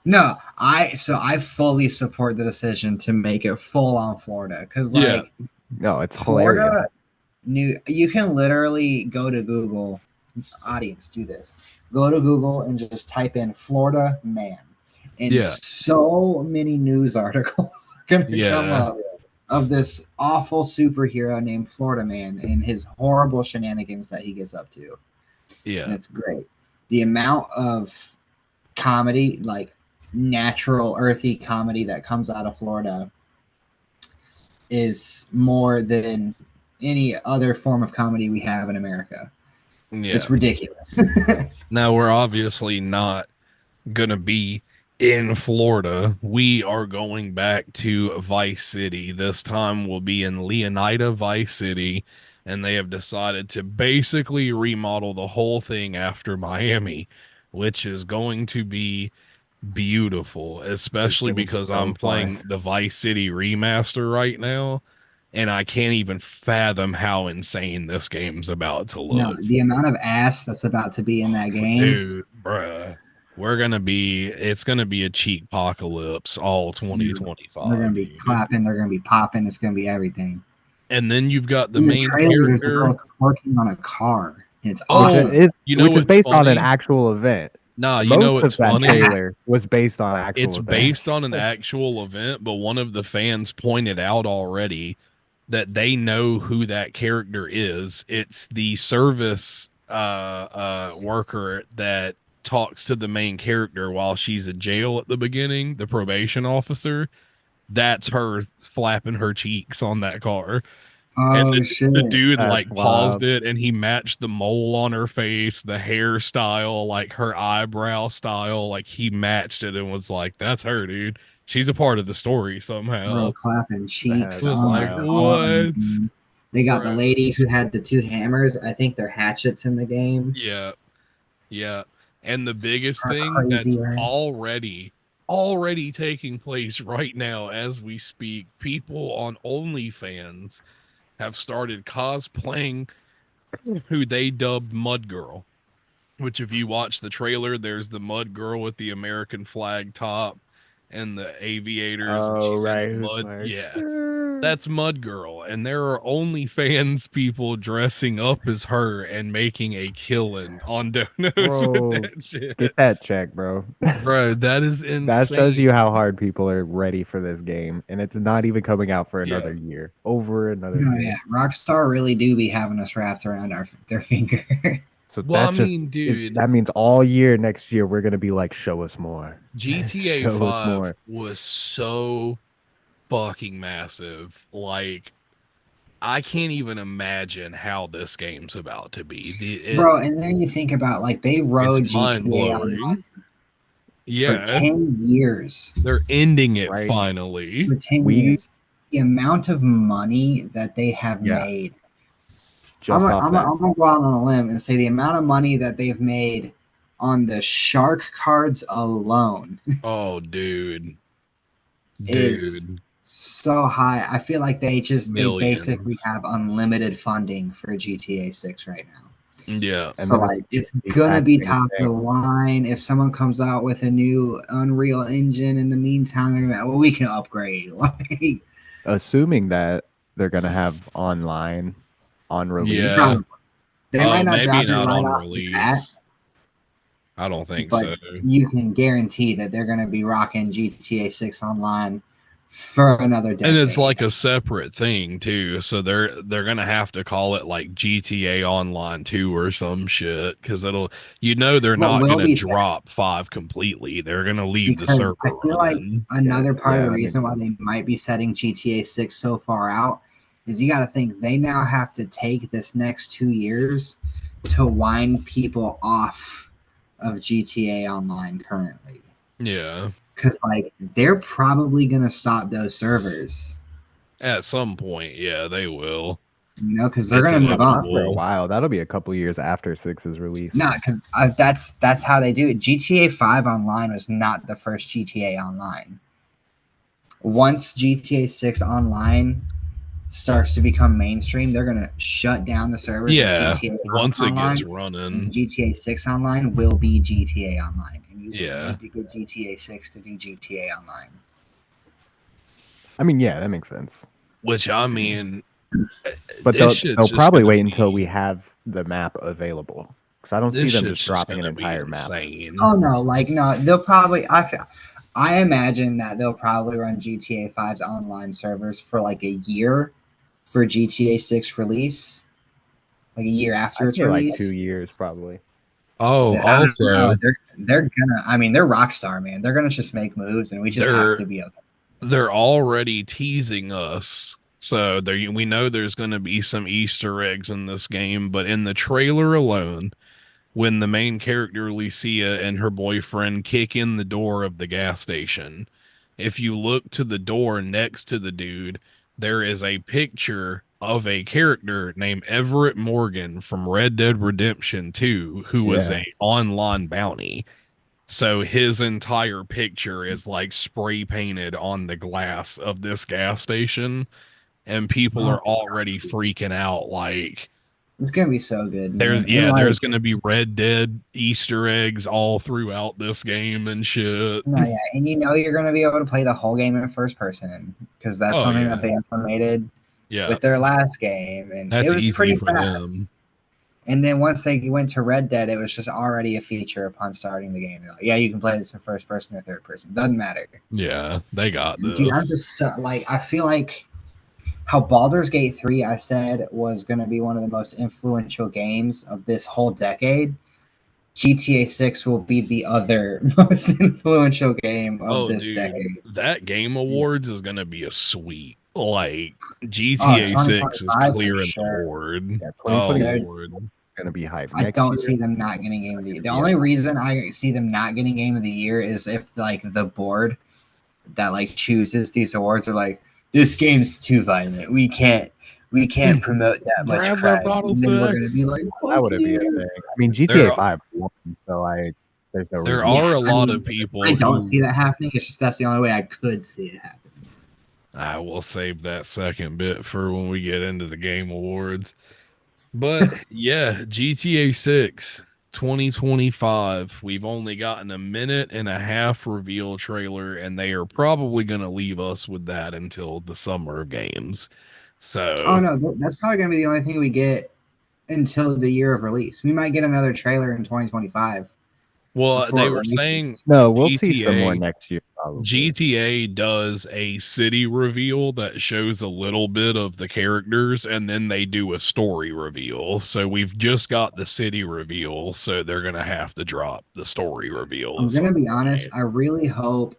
Speaker 3: No, I fully support the decision to make it full on Florida because
Speaker 1: Yeah,
Speaker 3: like
Speaker 2: No, it's hilarious.
Speaker 3: Florida, new you can literally go to Google. Audience, do this. Go to Google and just type in Florida man, and
Speaker 1: yeah,
Speaker 3: so many news articles are gonna come
Speaker 1: yeah,
Speaker 3: up of this awful superhero named Florida Man and his horrible shenanigans that he gets up to. And
Speaker 1: yeah,
Speaker 3: it's great. The amount of comedy, like natural, earthy comedy that comes out of Florida is more than any other form of comedy we have in America.
Speaker 1: yeah.
Speaker 3: It's ridiculous.
Speaker 1: Now we're obviously not gonna be in Florida. We are going back to Vice City. This time we'll be in Leonida Vice City, and they have decided to basically remodel the whole thing after Miami, which is going to be beautiful,
Speaker 2: It's
Speaker 1: especially
Speaker 2: gonna be
Speaker 1: because I'm
Speaker 2: so fun.
Speaker 1: playing the Vice City remaster right now, and I can't even fathom how insane this game's about to
Speaker 3: No,
Speaker 1: look.
Speaker 3: the amount of ass that's about to be in that game.
Speaker 1: Dude, bruh, it's gonna be a cheek apocalypse all
Speaker 3: They're gonna
Speaker 1: 2025,
Speaker 3: be
Speaker 1: dude.
Speaker 3: clapping. They're gonna be popping. It's gonna be everything.
Speaker 1: And then you've got the
Speaker 3: In the
Speaker 1: main
Speaker 3: trailer, there's a
Speaker 1: character.
Speaker 3: girl working on a car, and it's
Speaker 2: Which
Speaker 1: Oh,
Speaker 3: awesome.
Speaker 2: is
Speaker 1: you know
Speaker 2: which is
Speaker 1: what's
Speaker 2: based on an
Speaker 1: funny?
Speaker 2: actual event.
Speaker 1: Nah, you know
Speaker 2: Most
Speaker 1: what's
Speaker 2: of that
Speaker 1: funny?
Speaker 2: trailer was based on
Speaker 1: It's
Speaker 2: actual
Speaker 1: based
Speaker 2: events.
Speaker 1: on an actual event, but one of the fans pointed out already that they know who that character is. It's the service worker that talks to the main character while she's in jail at the beginning, the probation officer. That's her flapping her cheeks on that car. And
Speaker 3: Oh
Speaker 1: the
Speaker 3: shit!
Speaker 1: dude
Speaker 2: That's
Speaker 1: like paused
Speaker 2: wild.
Speaker 1: it and he matched the mole on her face, the hairstyle, like her eyebrow style. Like he matched it and was like, that's her, dude. She's a part of the story
Speaker 3: Girl
Speaker 1: somehow.
Speaker 3: clapping cheeks.
Speaker 2: That's
Speaker 1: Was
Speaker 3: Oh my
Speaker 1: like,
Speaker 2: wild.
Speaker 3: god!
Speaker 1: what?
Speaker 3: Man. They got the
Speaker 1: Bruh.
Speaker 3: lady who had the two hammers. I think they're hatchets in the game.
Speaker 1: Yeah. Yeah. And the biggest
Speaker 3: Her
Speaker 1: thing that's
Speaker 3: crazy ass.
Speaker 1: already already taking place right now as we speak. People on OnlyFans have started cosplaying who they dubbed Mud Girl. Which, if you watch the trailer, there's the mud girl with the American flag top and the aviators, and
Speaker 2: Oh
Speaker 1: she's in
Speaker 2: right,
Speaker 1: the
Speaker 2: who's
Speaker 1: mud.
Speaker 2: like,
Speaker 1: Yeah, that's Mud Girl. And there are OnlyFans people dressing up as her and making a killing on donos with
Speaker 2: bro,
Speaker 1: that shit.
Speaker 2: get that check, bro.
Speaker 1: Bro, that is
Speaker 2: That shows you
Speaker 1: insane.
Speaker 2: how hard people are ready for this game, and it's not even coming out for
Speaker 1: Yeah.
Speaker 2: another year. Over another
Speaker 3: No, yeah,
Speaker 2: year.
Speaker 3: Rockstar really do be having us wrapped around their finger.
Speaker 2: So
Speaker 1: Well, I
Speaker 2: that just
Speaker 1: mean,
Speaker 2: is
Speaker 1: dude,
Speaker 2: that means all year next year we're gonna be like, show us more.
Speaker 1: GTA
Speaker 2: Show us
Speaker 1: 5
Speaker 2: more.
Speaker 1: was so fucking massive. Like, I can't even imagine how this game's about to be.
Speaker 3: Bro, and then you think about like they
Speaker 1: It's
Speaker 3: rode
Speaker 1: mind
Speaker 3: GTA Online
Speaker 1: blowing.
Speaker 3: for
Speaker 1: Yeah,
Speaker 3: 10 years.
Speaker 1: they're ending it
Speaker 2: Right?
Speaker 1: finally.
Speaker 3: For 10
Speaker 2: We
Speaker 3: years. The amount of money that they have
Speaker 2: yeah,
Speaker 3: made.
Speaker 2: just off that.
Speaker 3: I'm gonna go out on a limb and say the amount of money that they've made on the shark cards alone
Speaker 1: Oh, dude,
Speaker 3: is
Speaker 1: dude,
Speaker 3: so high. I feel like they basically
Speaker 1: millions.
Speaker 3: have unlimited funding for GTA 6 right now.
Speaker 1: Yeah,
Speaker 2: And
Speaker 3: So
Speaker 2: then
Speaker 3: like it's
Speaker 2: the
Speaker 3: gonna
Speaker 2: exact
Speaker 3: be
Speaker 2: same
Speaker 3: top of
Speaker 2: thing.
Speaker 3: the line. If someone comes out with a new Unreal Engine in the meantime, they're gonna, well, we can upgrade. Like
Speaker 2: Assuming that they're gonna have online on release.
Speaker 1: yeah.
Speaker 3: probably they might not
Speaker 1: Maybe
Speaker 3: drop it
Speaker 1: not
Speaker 3: right
Speaker 1: on
Speaker 3: off the bat,
Speaker 1: release. I don't think
Speaker 3: but
Speaker 1: so.
Speaker 3: you can guarantee that they're gonna be rocking GTA 6 online for another
Speaker 1: And it's
Speaker 3: decade.
Speaker 1: like a separate thing too. So they're gonna have to call it like GTA Online 2 or some shit. Cause they're
Speaker 3: What
Speaker 1: not
Speaker 3: will
Speaker 1: gonna
Speaker 3: be sad
Speaker 1: drop 5 completely. They're gonna leave the
Speaker 3: because
Speaker 1: server
Speaker 3: I feel like
Speaker 1: running.
Speaker 3: another part of
Speaker 2: Yeah,
Speaker 3: the
Speaker 2: that makes
Speaker 3: reason why
Speaker 2: sense.
Speaker 3: they might be setting GTA 6 so far out is you got to think they now have to take this next 2 years to wind people off of GTA Online currently.
Speaker 1: Yeah.
Speaker 3: Because, like, they're probably going to stop those servers,
Speaker 1: At some point, yeah, they will.
Speaker 3: because they're
Speaker 1: It's
Speaker 3: going to move on.
Speaker 2: Not for a
Speaker 1: inevitable.
Speaker 2: while. That'll be a couple years after Six's release.
Speaker 3: No, because that's how they do it. GTA 5 Online was not the first GTA Online. Once GTA 6 Online starts to become mainstream, they're gonna shut down the servers of
Speaker 1: Yeah.
Speaker 3: GTA 5
Speaker 1: Once it gets
Speaker 3: Online, and
Speaker 1: running.
Speaker 3: GTA 6 Online will be GTA Online, and you will
Speaker 1: Yeah.
Speaker 3: need to get GTA 6 to do GTA Online.
Speaker 2: I mean, yeah, that makes sense.
Speaker 1: Which I mean,
Speaker 2: But
Speaker 1: this
Speaker 2: they'll
Speaker 1: shit's just
Speaker 2: probably
Speaker 1: gonna
Speaker 2: wait until we
Speaker 1: be
Speaker 2: have the map available. Because I don't see
Speaker 1: this
Speaker 2: them just
Speaker 1: shit's just
Speaker 2: dropping an
Speaker 1: gonna be
Speaker 2: entire map.
Speaker 1: insane.
Speaker 3: Oh no, like no, they'll probably. I imagine that they'll probably run GTA 5's online servers for like a year for GTA 6 release, like a year after
Speaker 2: I'd
Speaker 3: its
Speaker 2: say like
Speaker 3: release.
Speaker 2: 2 years probably.
Speaker 1: Oh,
Speaker 3: I don't know.
Speaker 1: also,
Speaker 3: They're gonna. I mean, they're Rockstar, man. They're gonna just make moves, and we just have
Speaker 1: they're
Speaker 3: to be okay.
Speaker 1: they're already teasing us. So we know there's going to be some Easter eggs in this game, but in the trailer alone, when the main character Lucia and her boyfriend kick in the door of the gas station, if you look to the door next to the dude, there is a picture of a character named Everett Morgan from Red Dead Redemption 2 who was
Speaker 2: Yeah.
Speaker 1: a online bounty. So his entire picture is like spray painted on the glass of this gas station, and people
Speaker 3: Oh,
Speaker 1: are already freaking out. Like,
Speaker 3: it's gonna be so good, man. And
Speaker 1: there's
Speaker 3: like,
Speaker 1: gonna be Red Dead Easter eggs all throughout this game and shit.
Speaker 3: no, yeah, and you're gonna be able to play the whole game in first person because that's
Speaker 1: Oh
Speaker 3: something that
Speaker 1: yeah,
Speaker 3: they implemented
Speaker 1: yeah,
Speaker 3: with their last game, and it
Speaker 1: that's
Speaker 3: was
Speaker 1: easy
Speaker 3: pretty
Speaker 1: for
Speaker 3: fast.
Speaker 1: them.
Speaker 3: And then once they went to Red Dead, it was just already a feature upon starting the game. They're like, yeah, you can play this in first person or third person. Doesn't matter.
Speaker 1: Yeah, they got
Speaker 3: Dude, I'm
Speaker 1: this.
Speaker 3: just so, like, I feel like how Baldur's Gate 3 I said was going to be one of the most influential games of this whole decade. GTA 6 will be the other most influential game of
Speaker 1: Oh,
Speaker 3: this
Speaker 1: dude,
Speaker 3: decade.
Speaker 1: that Game Awards is gonna be a sweet. Like
Speaker 3: Oh,
Speaker 1: GTA 6 is
Speaker 3: 2025 for
Speaker 1: clearing the
Speaker 3: sure.
Speaker 1: board.
Speaker 2: Yeah,
Speaker 1: Oh
Speaker 2: 2020 is
Speaker 3: They're,
Speaker 1: Lord.
Speaker 2: gonna be hype.
Speaker 3: I
Speaker 2: Next
Speaker 3: don't
Speaker 2: year,
Speaker 3: see them not getting Game of the Year.
Speaker 2: gonna
Speaker 3: The
Speaker 2: be
Speaker 3: only
Speaker 2: a
Speaker 3: reason I see them not getting Game of the Year is if like the board that like chooses these awards are like, this game's too violent. We can't promote that much
Speaker 1: Grab that
Speaker 3: crime.
Speaker 1: bottle
Speaker 3: And then we're gonna
Speaker 1: fix.
Speaker 3: be like,
Speaker 2: that
Speaker 3: fuck
Speaker 2: wouldn't be a
Speaker 3: you.
Speaker 2: thing. I mean,
Speaker 1: There
Speaker 2: GTA 5 won, so There's no
Speaker 1: There
Speaker 2: reason.
Speaker 3: Yeah,
Speaker 1: are a
Speaker 3: I
Speaker 1: lot
Speaker 3: mean,
Speaker 1: of
Speaker 3: I
Speaker 1: people
Speaker 3: don't see
Speaker 1: who
Speaker 3: that happening. It's just that's the only way I could see it happening.
Speaker 1: I will save that second bit for when we get into the game awards. But yeah, GTA 6 2025. We've only gotten a minute and a half reveal trailer, and they are probably going to leave us with that until the summer games.
Speaker 3: Oh
Speaker 1: So,
Speaker 3: no, that's probably gonna be the only thing we get until the year of release. We might get another trailer in 2025
Speaker 1: well,
Speaker 3: before
Speaker 1: they
Speaker 3: it
Speaker 1: were saying
Speaker 3: releases.
Speaker 2: No, we'll see some more
Speaker 1: GTA
Speaker 2: next year, probably.
Speaker 1: GTA does a city reveal that shows a little bit of the characters, and then they do a story reveal. So we've just got the city reveal, so they're gonna have to drop the story reveal at
Speaker 3: I'm
Speaker 1: some
Speaker 3: gonna be honest.
Speaker 1: point.
Speaker 3: I really hope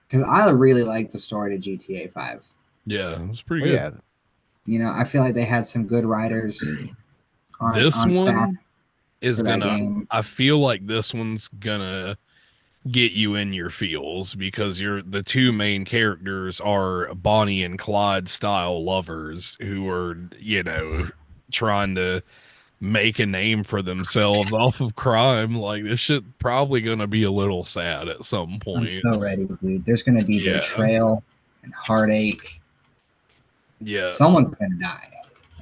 Speaker 3: because I really like the story to GTA 5.
Speaker 1: Yeah, it's pretty
Speaker 2: Oh
Speaker 1: good.
Speaker 2: yeah,
Speaker 3: You know, I feel like they had some good writers
Speaker 1: This
Speaker 3: on staff
Speaker 1: one is
Speaker 3: for that
Speaker 1: gonna,
Speaker 3: game.
Speaker 1: I feel like this one's gonna get you in your feels because the two main characters are Bonnie and Clyde style lovers who are, trying to make a name for themselves off of crime. Like this shit probably gonna be a little sad at some
Speaker 3: I'm so
Speaker 1: points.
Speaker 3: ready, dude. There's gonna be
Speaker 1: Yeah.
Speaker 3: betrayal and heartache.
Speaker 1: Yeah.
Speaker 3: Someone's gonna die.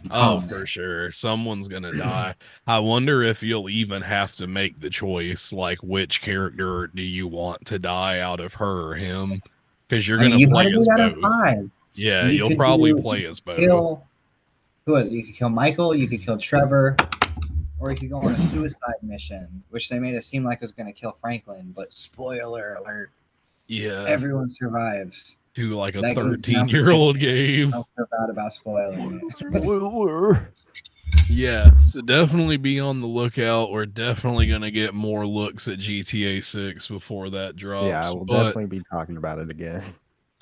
Speaker 3: I'm
Speaker 1: Oh,
Speaker 3: calling
Speaker 1: for
Speaker 3: it.
Speaker 1: sure. Someone's gonna die. I wonder if you'll even have to make the choice, like which character do you want to die out of her or him? Because you're
Speaker 3: I mean,
Speaker 1: gonna
Speaker 3: you got to
Speaker 1: play
Speaker 3: do
Speaker 1: as
Speaker 3: that in
Speaker 1: both.
Speaker 3: five.
Speaker 1: Yeah,
Speaker 3: You
Speaker 1: you'll
Speaker 3: could
Speaker 1: probably
Speaker 3: do. You
Speaker 1: play
Speaker 3: could
Speaker 1: as both.
Speaker 3: kill. Who was it? You could kill Michael. You could kill Trevor, or you could go on a suicide mission, which they made it seem like it was going to kill Franklin. But spoiler alert:
Speaker 1: Yeah,
Speaker 3: everyone survives.
Speaker 1: to like a
Speaker 3: That game's
Speaker 1: 13-year-old game.
Speaker 3: don't feel bad about spoiling it.
Speaker 2: spoiler.
Speaker 1: Yeah, so definitely be on the lookout. We're definitely going to get more looks at GTA 6 before that
Speaker 2: Yeah,
Speaker 1: drops.
Speaker 2: we'll
Speaker 1: But
Speaker 2: definitely be talking about it again.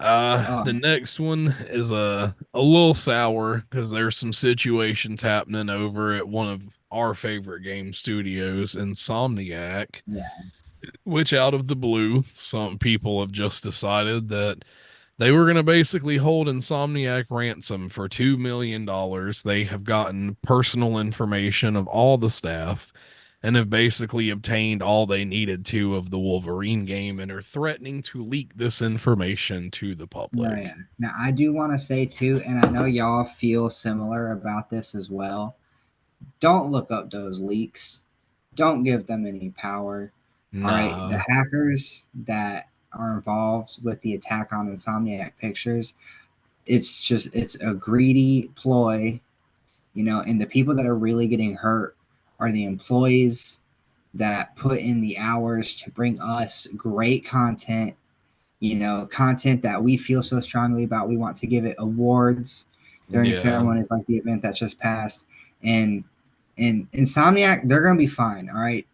Speaker 3: Oh,
Speaker 1: the next one is a little sour because there's some situations happening over at one of our favorite game studios, Insomniac,
Speaker 3: yeah.
Speaker 1: which out of the blue, some people have just decided that they were going to basically hold Insomniac ransom for $2 million. They have gotten personal information of all the staff and have basically obtained all they needed to of the Wolverine game and are threatening to leak this information to the
Speaker 3: No, yeah.
Speaker 1: public.
Speaker 3: Now, I do want to say, too, and I know y'all feel similar about this as well. Don't look up those leaks. Don't give them any power. All right. The
Speaker 1: Nah,
Speaker 3: hackers that are involved with the attack on Insomniac Pictures, it's a greedy ploy, and the people that are really getting hurt are the employees that put in the hours to bring us great content, content that we feel so strongly about. We want to give it awards during
Speaker 1: yeah,
Speaker 3: ceremonies like the event that just passed. And Insomniac, they're going to be fine. All right.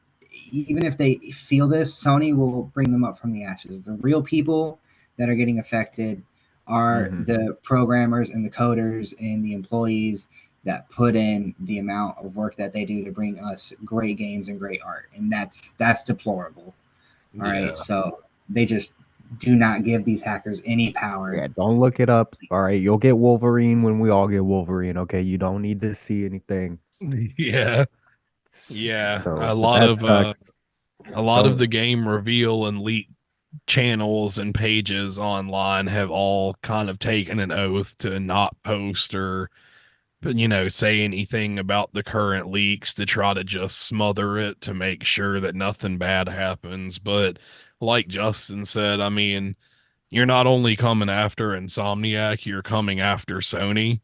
Speaker 3: Even if they feel this, Sony will bring them up from the ashes. The real people that are getting affected are
Speaker 2: Hmm.
Speaker 3: the programmers and the coders and the employees that put in the amount of work that they do to bring us great games and great art. And that's deplorable. All right.
Speaker 1: yeah,
Speaker 3: So they just do not give these hackers any power.
Speaker 2: Yeah, don't look it up. All right, you'll get Wolverine when we all get Wolverine. Okay, you don't need to see anything.
Speaker 1: yeah, yeah.
Speaker 2: So, but that sucks.
Speaker 1: A lot of
Speaker 2: Don't.
Speaker 1: the game reveal and leak channels and pages online have all kind of taken an oath to not post or say anything about the current leaks to try to just smother it to make sure that nothing bad happens. But like Justin said, I mean, you're not only coming after Insomniac, you're coming after Sony.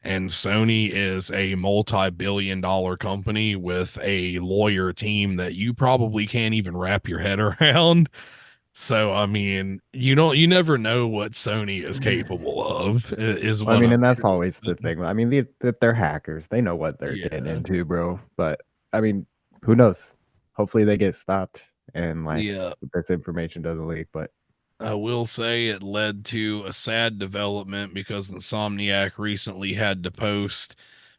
Speaker 1: And Sony is a multi-billion dollar company with a lawyer team that you probably can't even wrap your head around. So, I mean, you never know what Sony is capable of, is
Speaker 2: I
Speaker 1: what
Speaker 2: mean,
Speaker 1: I'm
Speaker 2: and that's
Speaker 1: getting
Speaker 2: always the
Speaker 1: at.
Speaker 2: thing. I mean, they're hackers. They know what they're getting
Speaker 1: Yeah.
Speaker 2: into, bro. But I mean, who knows? Hopefully, they get stopped and like
Speaker 1: Yeah.
Speaker 2: this information doesn't leak. But
Speaker 1: I will say it led to a sad development because Insomniac recently had to post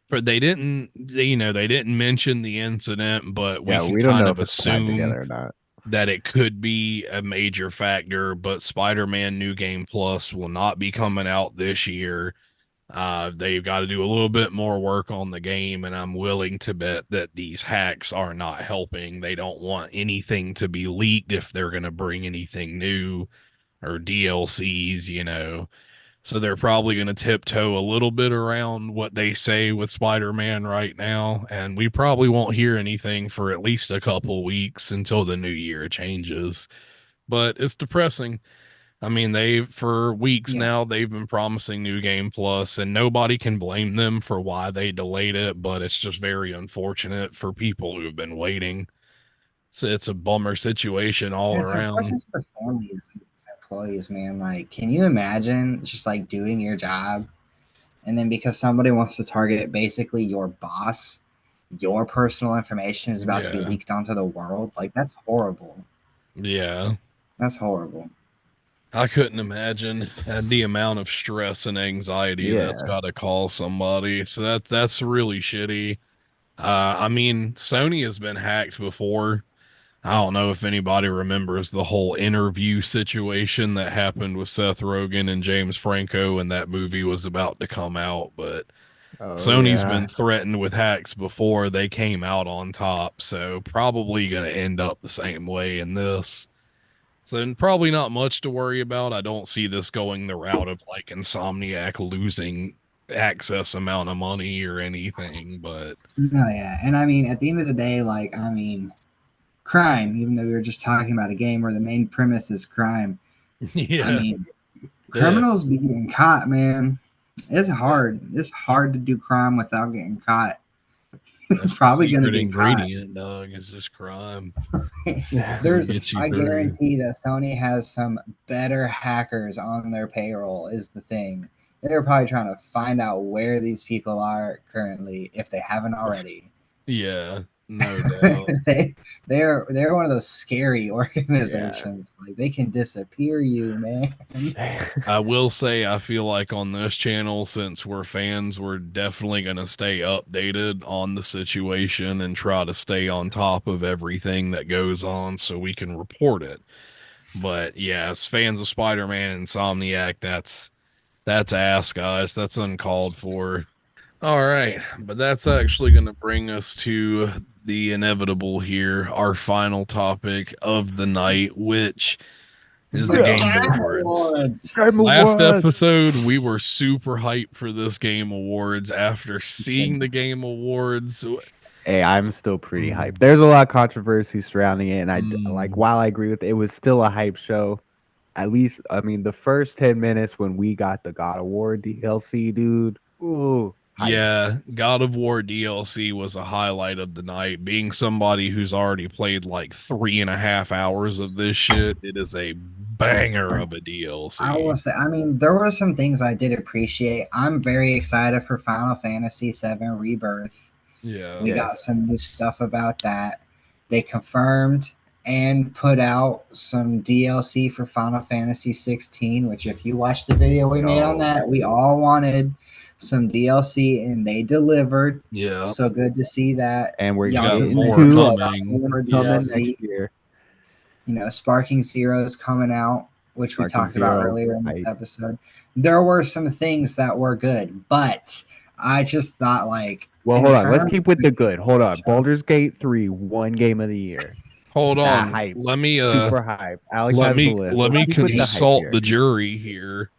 Speaker 1: for they didn't mention the incident, but we
Speaker 2: yeah,
Speaker 1: can
Speaker 2: we don't
Speaker 1: kind
Speaker 2: know
Speaker 1: of
Speaker 2: if it's tied
Speaker 1: assume
Speaker 2: together or not.
Speaker 1: that it could be a major factor, but Spider-Man New Game Plus will not be coming out this year. They've got to do a little bit more work on the game, and I'm willing to bet that these hacks are not helping. They don't want anything to be leaked if they're going to bring anything new or DLCs, you know. So they're probably going to tiptoe a little bit around what they say with Spider-Man right now, and we probably won't hear anything for at least a couple weeks until the new year changes. But it's depressing. I mean, they for weeks
Speaker 3: Yeah.
Speaker 1: now they've been promising New Game Plus, and nobody can blame them for why they delayed it, but it's just very unfortunate for people who have been waiting. So it's a bummer situation all
Speaker 3: And it's
Speaker 1: around.
Speaker 3: unfortunate for the families and employees, man. Like, can you imagine just like doing your job and then because somebody wants to target basically your boss, your personal information is about to be
Speaker 1: Yeah.
Speaker 3: leaked onto the world? Like, that's horrible.
Speaker 1: Yeah.
Speaker 3: That's horrible.
Speaker 1: I couldn't imagine the amount of stress and anxiety that's
Speaker 2: Yeah.
Speaker 1: got to cause somebody. So that's really shitty. I mean, Sony has been hacked before. I don't know if anybody remembers the whole interview situation that happened with Seth Rogen and James Franco when that movie was about to come out, but
Speaker 2: Oh
Speaker 1: Sony's
Speaker 2: yeah.
Speaker 1: been threatened with hacks before they came out on top, so probably going to end up the same way in this. So probably not much to worry about. I don't see this going the route of like Insomniac losing access amount of money or anything, but
Speaker 3: No, yeah. And I mean, at the end of the day, like, I mean, crime, even though we were just talking about a game where the main premise is crime, I
Speaker 1: yeah,
Speaker 3: mean,
Speaker 1: the
Speaker 3: criminals be getting caught, man. It's hard. It's hard to do crime without getting caught.
Speaker 1: that's the
Speaker 3: Probably gonna
Speaker 1: secret
Speaker 3: get caught.
Speaker 1: ingredient, dog. It's just crime. It's gonna
Speaker 3: There's,
Speaker 1: get you
Speaker 3: I
Speaker 1: through.
Speaker 3: guarantee that Sony has some better hackers on their payroll. Is the thing. They're probably trying to find out where these people are currently, if they haven't already.
Speaker 1: Yeah, no doubt.
Speaker 3: They're one of those scary
Speaker 2: Yeah.
Speaker 3: organizations. Like they can disappear you, man.
Speaker 1: I will say, I feel like on this channel, since we're fans, we're definitely going to stay updated on the situation and try to stay on top of everything that goes on so we can report it. But yeah, as fans of Spider-Man and Insomniac, that's ass, guys. That's uncalled for. All right, but that's actually going to bring us to the inevitable here, our final topic of the night, which is the
Speaker 3: The
Speaker 2: Yeah.
Speaker 1: Game
Speaker 3: Cat
Speaker 1: Awards.
Speaker 3: Awards.
Speaker 2: Game
Speaker 1: Last
Speaker 2: Awards.
Speaker 1: episode, we were super hyped for this Game Awards after seeing the Game Awards.
Speaker 2: Hey, I'm still pretty hyped.
Speaker 1: Mm,
Speaker 2: There's a lot of controversy surrounding it, and like
Speaker 1: mm,
Speaker 2: while I agree with it, it was still a hype show. At least, I mean, the first 10 minutes when we got the God of War DLC, dude. Ooh, hype.
Speaker 1: yeah, God of War DLC was a highlight of the night. Being somebody who's already played like 3.5 hours of this shit, it is a banger of a
Speaker 3: I will
Speaker 1: DLC.
Speaker 3: say, I mean, there were some things I did appreciate. I'm very excited for Final Fantasy VII Rebirth.
Speaker 1: Yeah.
Speaker 3: We got
Speaker 2: Yes.
Speaker 3: some new stuff about that. They confirmed and put out some DLC for Final Fantasy 16, which, if you watch the video we made on
Speaker 2: Yo.
Speaker 3: that, we all wanted some DLC and they delivered.
Speaker 1: Yeah.
Speaker 3: So good to see that.
Speaker 2: And we're
Speaker 1: We
Speaker 3: Y'all
Speaker 1: got
Speaker 3: get
Speaker 2: getting
Speaker 3: some
Speaker 1: more
Speaker 3: cool
Speaker 2: two
Speaker 3: stuff
Speaker 1: coming.
Speaker 3: in
Speaker 2: more
Speaker 1: Yeah.
Speaker 2: coming next
Speaker 3: DLC.
Speaker 2: year.
Speaker 3: You know, Sparking Zero's coming out, which we
Speaker 2: Sparking
Speaker 3: talked about
Speaker 2: Zero.
Speaker 3: earlier in this
Speaker 2: Hype.
Speaker 3: episode. There were some things that were good, but I just thought, like,
Speaker 2: Well,
Speaker 3: in
Speaker 2: hold on. Let's
Speaker 3: terms
Speaker 2: keep
Speaker 3: of
Speaker 2: with
Speaker 3: the
Speaker 2: the good. Hold on.
Speaker 3: show,
Speaker 2: Baldur's Gate 3 won game of the year.
Speaker 1: Hold
Speaker 2: That
Speaker 1: on.
Speaker 2: hype.
Speaker 1: Let me
Speaker 2: Super hype. Alex
Speaker 1: let
Speaker 2: has the
Speaker 1: me
Speaker 2: list.
Speaker 1: let
Speaker 2: Let's
Speaker 1: me
Speaker 2: keep with the hype
Speaker 1: consult
Speaker 2: here.
Speaker 1: the jury here.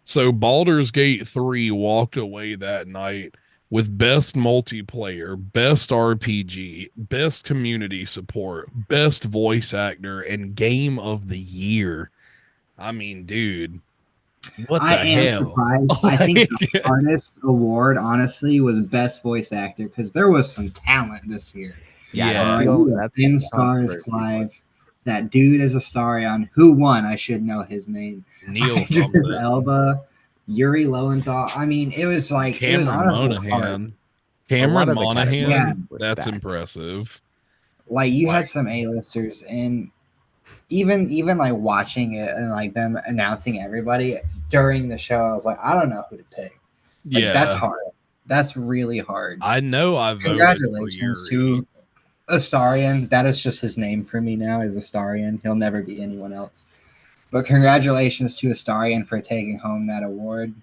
Speaker 1: So Baldur's Gate 3 walked away that night with best multiplayer, best RPG, best community support, best voice actor, and game of the year. I mean, dude, what
Speaker 3: I
Speaker 1: the
Speaker 3: am
Speaker 1: hell?
Speaker 3: surprised. I think
Speaker 1: Like,
Speaker 3: the hardest award, honestly, was Best Voice Actor because there was some talent this year.
Speaker 2: Yeah,
Speaker 3: All
Speaker 2: that's
Speaker 1: yeah,
Speaker 3: right,
Speaker 2: the
Speaker 3: you
Speaker 2: only
Speaker 3: got
Speaker 2: that's the
Speaker 3: Ben
Speaker 2: only
Speaker 3: Stars,
Speaker 2: controversy. But
Speaker 3: Clive. That dude is Astarion. Who won? I should know his name.
Speaker 1: Neil
Speaker 3: Idris
Speaker 1: something.
Speaker 3: Elba, Yuri Lowenthal. I mean, it was
Speaker 1: Cameron
Speaker 3: honestly hard.
Speaker 1: Monahan.
Speaker 2: a lot
Speaker 1: Cameron
Speaker 2: of the
Speaker 3: Yeah,
Speaker 2: categories
Speaker 1: Monahan,
Speaker 2: were
Speaker 1: that's
Speaker 2: stacked.
Speaker 1: impressive.
Speaker 3: like you had
Speaker 1: Like,
Speaker 3: some A-listers, and even like watching it and like them announcing everybody during the show, I was like, I don't know who to pick. Like that's
Speaker 1: yeah,
Speaker 3: hard. That's really hard.
Speaker 1: I know I voted for
Speaker 3: Congratulations
Speaker 1: Yuri.
Speaker 3: to Astarion. That is just his name for me now. Is Astarion. He'll never be anyone else. But congratulations to Astarion for taking home that award.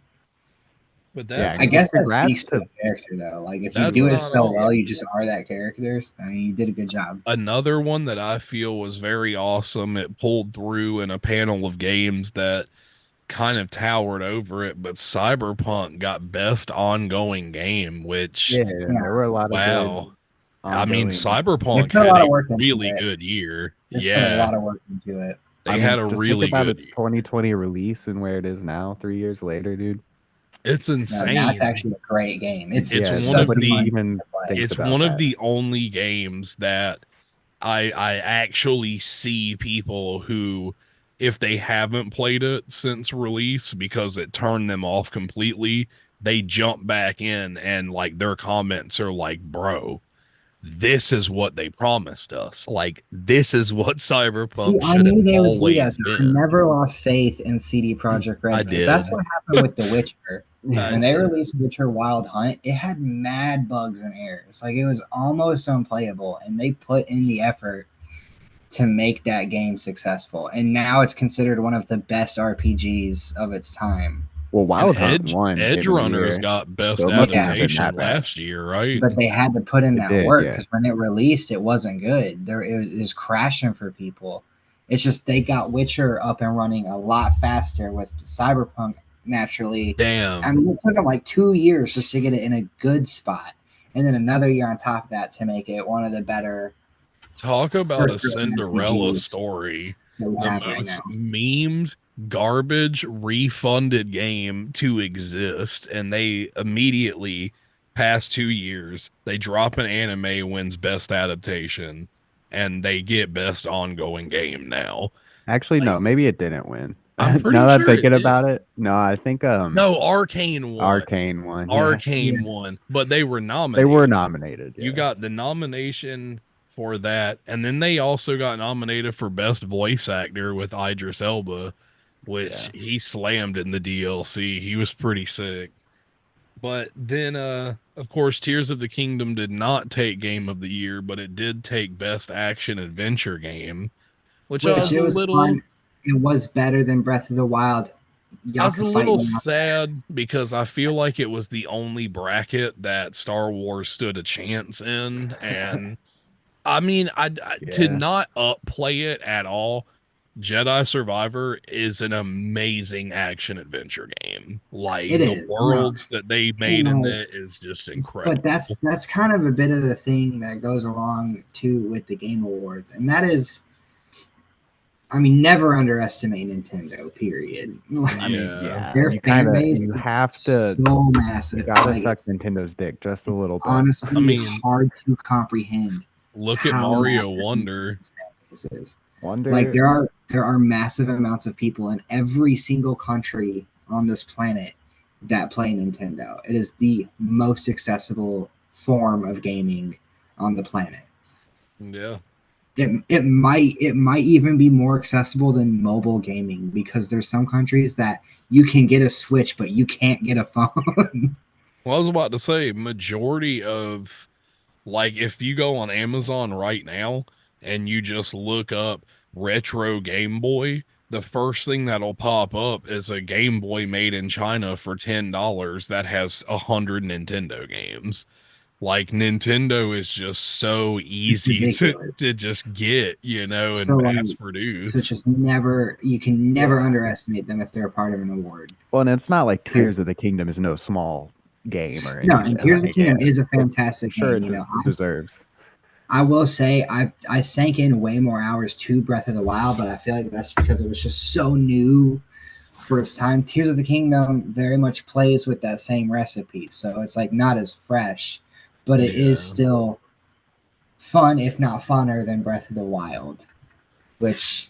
Speaker 1: But
Speaker 2: Yeah,
Speaker 1: that's
Speaker 3: I
Speaker 1: not
Speaker 3: guess that
Speaker 2: congrats
Speaker 3: speaks to
Speaker 2: to
Speaker 3: a character though. Like if you
Speaker 1: that's
Speaker 3: do it
Speaker 1: not
Speaker 3: so
Speaker 1: all.
Speaker 3: well, you just are that character. I mean, you did a good job.
Speaker 1: Another one that I feel was very awesome. It pulled through in a panel of games that kind of towered over it, but Cyberpunk got best ongoing game, which
Speaker 2: yeah.
Speaker 3: Yeah,
Speaker 2: There were a lot of good
Speaker 1: wow. I mean,
Speaker 2: ongoing.
Speaker 3: they
Speaker 1: Cyberpunk
Speaker 3: put a
Speaker 1: had
Speaker 3: lot of
Speaker 1: a
Speaker 3: work into
Speaker 1: really
Speaker 3: it.
Speaker 1: good year.
Speaker 3: They put a
Speaker 1: Yeah,
Speaker 3: lot of work into it.
Speaker 2: I
Speaker 1: they
Speaker 2: mean,
Speaker 1: had a
Speaker 2: just think
Speaker 1: really
Speaker 2: about
Speaker 1: good
Speaker 2: its
Speaker 1: year.
Speaker 2: 2020 release and where it is now, 3 years later, dude.
Speaker 1: It's
Speaker 3: No, now it's
Speaker 1: insane.
Speaker 3: actually a great game. It's
Speaker 1: It's
Speaker 2: Yeah,
Speaker 1: one
Speaker 3: so
Speaker 1: of
Speaker 2: nobody
Speaker 3: fun
Speaker 1: the
Speaker 2: even
Speaker 3: to play.
Speaker 2: thinks
Speaker 1: it's
Speaker 2: about
Speaker 1: one of
Speaker 2: that.
Speaker 1: the only games that I actually see people who, if they haven't played it since release because it turned them off completely, they jump back in and like their comments are like, bro, this is what they promised us. Like, this is what
Speaker 3: See,
Speaker 1: Cyberpunk
Speaker 3: I
Speaker 1: should have
Speaker 3: knew they would do that.
Speaker 1: always
Speaker 3: Though. I
Speaker 1: been.
Speaker 3: never lost faith in CD Projekt
Speaker 1: I
Speaker 3: Red because that's
Speaker 1: did.
Speaker 3: what happened with The Witcher.
Speaker 1: I
Speaker 3: When they
Speaker 1: did.
Speaker 3: released Witcher Wild Hunt, it had mad bugs and errors. Like it was almost unplayable, and they put in the effort to make that game successful. And now it's considered one of the best RPGs of its time.
Speaker 2: Well,
Speaker 1: And
Speaker 2: Wild Hunt won
Speaker 1: Edge
Speaker 2: Game of the
Speaker 1: Runners
Speaker 2: Year,
Speaker 1: got
Speaker 2: so
Speaker 1: best
Speaker 2: it must not
Speaker 3: Yeah,
Speaker 2: have been
Speaker 1: adaptation
Speaker 2: that bad.
Speaker 1: last year, right?
Speaker 3: but they had to put in
Speaker 2: It
Speaker 3: that
Speaker 2: did,
Speaker 3: work
Speaker 2: yeah.
Speaker 3: because when it released, it wasn't good. It was crashing for people. It's just they got Witcher up and running a lot faster with Cyberpunk. Naturally, I
Speaker 1: Damn.
Speaker 3: mean, it took them like 2 years just to get it in a good spot, and then another year on top of that to make it one of the better
Speaker 1: Talk about a
Speaker 3: first-person
Speaker 1: Cinderella
Speaker 3: RPGs
Speaker 1: story.
Speaker 3: that we
Speaker 1: The
Speaker 3: have right now.
Speaker 1: most memed, garbage, refunded game to exist. And they immediately, past 2 years, they drop an anime wins best adaptation and they get best ongoing game now.
Speaker 2: Actually,
Speaker 1: Like,
Speaker 2: no, maybe it didn't win.
Speaker 1: I'm
Speaker 2: Now
Speaker 1: pretty
Speaker 2: that I'm
Speaker 1: sure it
Speaker 2: thinking
Speaker 1: did.
Speaker 2: about it, no, I think
Speaker 1: No, Arcane won.
Speaker 2: Arcane won. Yeah,
Speaker 1: Arcane
Speaker 3: Yeah,
Speaker 1: won, but they were
Speaker 2: they were
Speaker 1: nominated.
Speaker 2: nominated.
Speaker 1: You
Speaker 2: Yeah,
Speaker 1: got the nomination for that, and then they also got nominated for best voice actor with Idris Elba, which
Speaker 2: yeah.
Speaker 1: he slammed in the DLC. He was pretty sick. But then of course Tears of the Kingdom did not take game of the year, but it did take best action adventure game, which
Speaker 3: which it was fun. It was better than Breath of the Wild.
Speaker 1: I
Speaker 3: Y'all
Speaker 1: was a
Speaker 3: could fight
Speaker 1: little
Speaker 3: me on
Speaker 1: sad because I feel like it was the only bracket that Star Wars stood a chance in, and I mean, to
Speaker 2: Yeah.
Speaker 1: not upplay it at all. Jedi Survivor is an amazing action adventure game.
Speaker 3: it
Speaker 1: Like the
Speaker 3: is no,
Speaker 1: worlds that they
Speaker 3: you
Speaker 1: made in
Speaker 3: know,
Speaker 1: it is just
Speaker 3: but
Speaker 1: incredible.
Speaker 3: that's kind of a bit of the thing that goes along too with the Game Awards, and that is, I mean, never underestimate Nintendo. Period.
Speaker 2: I mean,
Speaker 1: Yeah.
Speaker 2: yeah,
Speaker 3: Their
Speaker 2: you
Speaker 3: fan
Speaker 2: kind of
Speaker 3: base
Speaker 2: you
Speaker 3: is
Speaker 2: have to
Speaker 3: so
Speaker 2: you
Speaker 3: massive.
Speaker 2: gotta
Speaker 3: Like
Speaker 2: suck Nintendo's dick just a
Speaker 3: it's
Speaker 2: little bit.
Speaker 1: I
Speaker 3: honestly
Speaker 1: mean,
Speaker 3: hard to comprehend
Speaker 1: look at
Speaker 3: how
Speaker 1: Mario
Speaker 3: massive
Speaker 1: Wonder.
Speaker 3: Nintendo's fan base is. Like
Speaker 2: Wonder,
Speaker 3: there are massive amounts of people in every single country on this planet that play Nintendo. It is the most accessible form of gaming on the planet.
Speaker 1: Yeah.
Speaker 3: It might even be more accessible than mobile gaming because there's some countries that you can get a Switch but you can't get a phone.
Speaker 1: Well, I was about to say, majority of like if you go on Amazon right now and you just look up retro Game Boy, the first thing that'll pop up is a Game Boy made in China for $10 that has 100 Nintendo games. Like Nintendo is just so
Speaker 3: It's
Speaker 1: easy to
Speaker 3: ridiculous.
Speaker 1: to just get,
Speaker 3: So
Speaker 1: and
Speaker 3: like
Speaker 1: mass
Speaker 3: so
Speaker 1: produce.
Speaker 3: just never you can never
Speaker 2: yeah.
Speaker 3: underestimate them if they're a part of an award.
Speaker 2: Well, and it's not like Tears of
Speaker 3: Because
Speaker 2: the Kingdom is no small game or
Speaker 3: no,
Speaker 2: anything.
Speaker 3: and Tears of the
Speaker 2: Like, yeah,
Speaker 3: Kingdom is a
Speaker 2: I'm
Speaker 3: fantastic
Speaker 2: sure
Speaker 3: game.
Speaker 2: it deserves.
Speaker 3: I will say I sank in way more hours to Breath of the Wild, but I feel like that's because it was just so new for its time. Tears of the Kingdom very much plays with that same recipe, so it's like not as fresh, but it is
Speaker 1: Yeah.
Speaker 3: still fun, if not funner than Breath of the Wild, which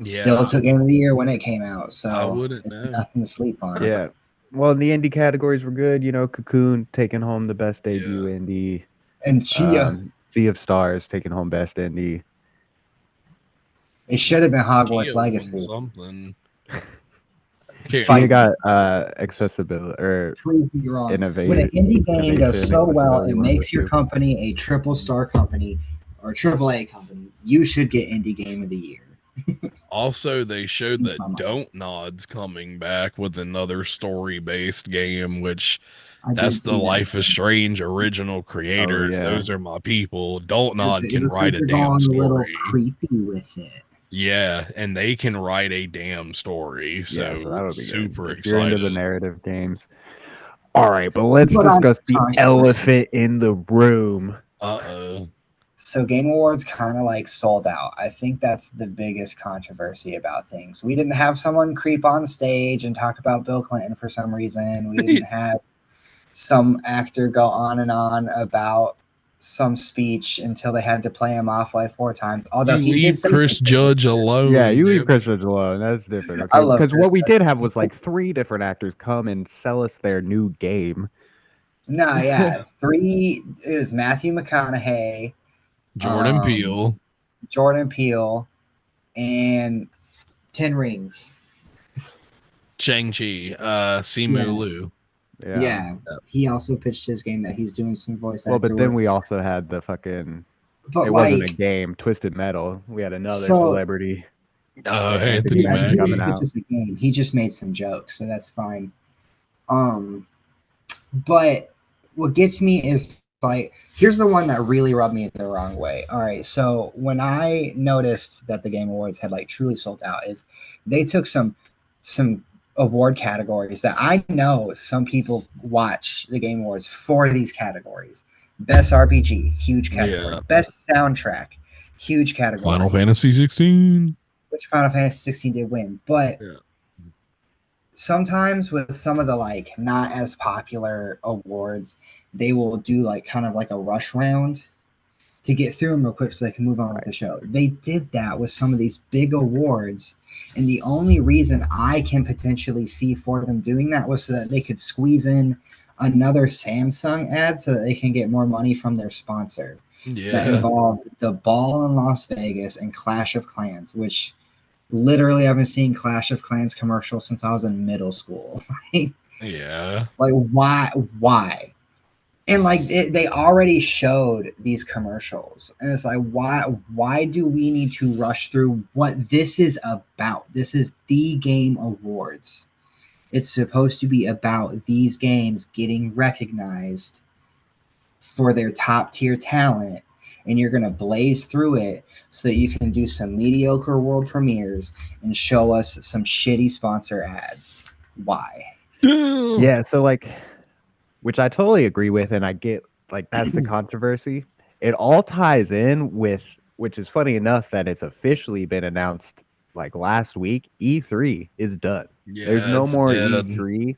Speaker 3: still
Speaker 1: Yeah,
Speaker 3: took Game of the Year when it came out.
Speaker 1: I
Speaker 3: So
Speaker 1: wouldn't
Speaker 3: it's
Speaker 1: know.
Speaker 3: nothing to sleep on.
Speaker 2: Yeah. Well, the indie categories were good. Cocoon taking home the best debut
Speaker 1: Yeah.
Speaker 2: indie.
Speaker 3: And Chia,
Speaker 2: Sea of Stars taking home best indie.
Speaker 3: it should have been Hogwarts
Speaker 1: Kia won
Speaker 3: Legacy.
Speaker 1: something. Can't
Speaker 2: Chia
Speaker 3: Fight
Speaker 1: remember.
Speaker 3: me.
Speaker 2: got accessibility or
Speaker 3: Prove me wrong. When an
Speaker 2: innovate
Speaker 3: indie game does
Speaker 2: innovation
Speaker 3: so well,
Speaker 2: accessibility
Speaker 3: it
Speaker 2: one of the
Speaker 3: makes your
Speaker 2: two.
Speaker 3: company a triple star company or triple A company. You should get indie game of the year.
Speaker 1: Also, they showed
Speaker 3: Keeps my
Speaker 1: that
Speaker 3: mind.
Speaker 1: Don't Nod's coming back with another story-based game, which
Speaker 3: I
Speaker 1: that's
Speaker 3: did
Speaker 1: the
Speaker 3: see that.
Speaker 1: Life is Strange original
Speaker 2: Oh
Speaker 1: creators.
Speaker 2: yeah.
Speaker 1: Those are my people. Don't Nod
Speaker 3: It
Speaker 1: can
Speaker 3: looks like
Speaker 1: write a
Speaker 3: they're
Speaker 1: damn
Speaker 3: going a little
Speaker 1: story.
Speaker 3: creepy with it.
Speaker 1: Yeah, and they can write a damn story.
Speaker 2: Yeah, so
Speaker 1: So
Speaker 2: that'll be good.
Speaker 1: super
Speaker 2: If you're into the
Speaker 1: excited.
Speaker 2: narrative games. All right, but let's
Speaker 3: But on to
Speaker 2: discuss the
Speaker 3: controversy.
Speaker 2: elephant in the room.
Speaker 1: Uh-oh.
Speaker 3: So Game Awards kind of like sold out. I think that's the biggest controversy about things. We didn't have someone creep on stage and talk about Bill Clinton for some reason. We didn't have some actor go on and on about some speech until they had to play him off like 4 times. Although
Speaker 1: You
Speaker 3: he did
Speaker 1: leave
Speaker 3: say some
Speaker 1: Chris
Speaker 3: things.
Speaker 1: Judge
Speaker 2: Yeah,
Speaker 1: alone,
Speaker 2: you leave
Speaker 1: damn it.
Speaker 2: Christians alone. That's different,
Speaker 3: I
Speaker 2: okay?
Speaker 3: love
Speaker 2: Because
Speaker 3: Chris.
Speaker 2: what we did have was like 3 different actors come and sell us their new game.
Speaker 3: No, yeah, three. It was Matthew McConaughey,
Speaker 1: Jordan
Speaker 3: um,
Speaker 1: Peele,
Speaker 3: Jordan Peele, and Ten Rings.
Speaker 1: Shang-Chi, Simu
Speaker 3: Yeah,
Speaker 1: Liu.
Speaker 2: Yeah.
Speaker 3: yeah. He also pitched his game that he's doing some voice
Speaker 2: Well,
Speaker 3: actor
Speaker 2: but then
Speaker 3: work.
Speaker 2: we also had the fucking.
Speaker 3: But
Speaker 2: It wasn't a
Speaker 3: like,
Speaker 2: game. Twisted Metal. We had another
Speaker 3: so
Speaker 2: celebrity, Anthony
Speaker 1: Anthony
Speaker 2: Mackie,
Speaker 3: he didn't
Speaker 2: coming
Speaker 1: Mackie.
Speaker 3: pitch
Speaker 2: out.
Speaker 3: us a game. He just made some jokes, so that's fine. Um, but what gets me is like, here's the one that really rubbed me the wrong way. All right, so when I noticed that the Game Awards had like truly sold out, is they took some award categories that I know some people watch the Game Awards for these categories. Best RPG, huge category.
Speaker 1: Yeah.
Speaker 3: Best soundtrack, huge
Speaker 1: Final
Speaker 3: category.
Speaker 1: Fantasy 16.
Speaker 3: Which Final Fantasy 16 did win, but
Speaker 1: Yeah.
Speaker 3: sometimes with some of the like not as popular awards, they will do like kind of like a rush round to get through them real quick so they can move on with
Speaker 2: Right.
Speaker 3: the show. They did that with some of these big awards, and the only reason I can potentially see for them doing that was so that they could squeeze in another Samsung ad so that they can get more money from their sponsor. That
Speaker 1: Yeah.
Speaker 3: involved the ball in Las Vegas and Clash of Clans, which literally I've been seeing Clash of Clans commercials since I was in middle school.
Speaker 1: Yeah.
Speaker 3: Like why? And like they already showed these commercials, and it's like why do we need to rush through what this is about? This is the Game Awards. It's supposed to be about these games getting recognized for their top tier talent, and you're going to blaze through it so that you can do some mediocre world premieres and show us some shitty sponsor ads. Why?
Speaker 2: Yeah, so like, which I totally agree with, and I get like that's the controversy. It all ties in with, which is funny enough that it's officially been announced like last week. E3 is done. There's
Speaker 1: Yeah,
Speaker 2: no
Speaker 1: it's
Speaker 2: more
Speaker 1: dead.
Speaker 2: E3.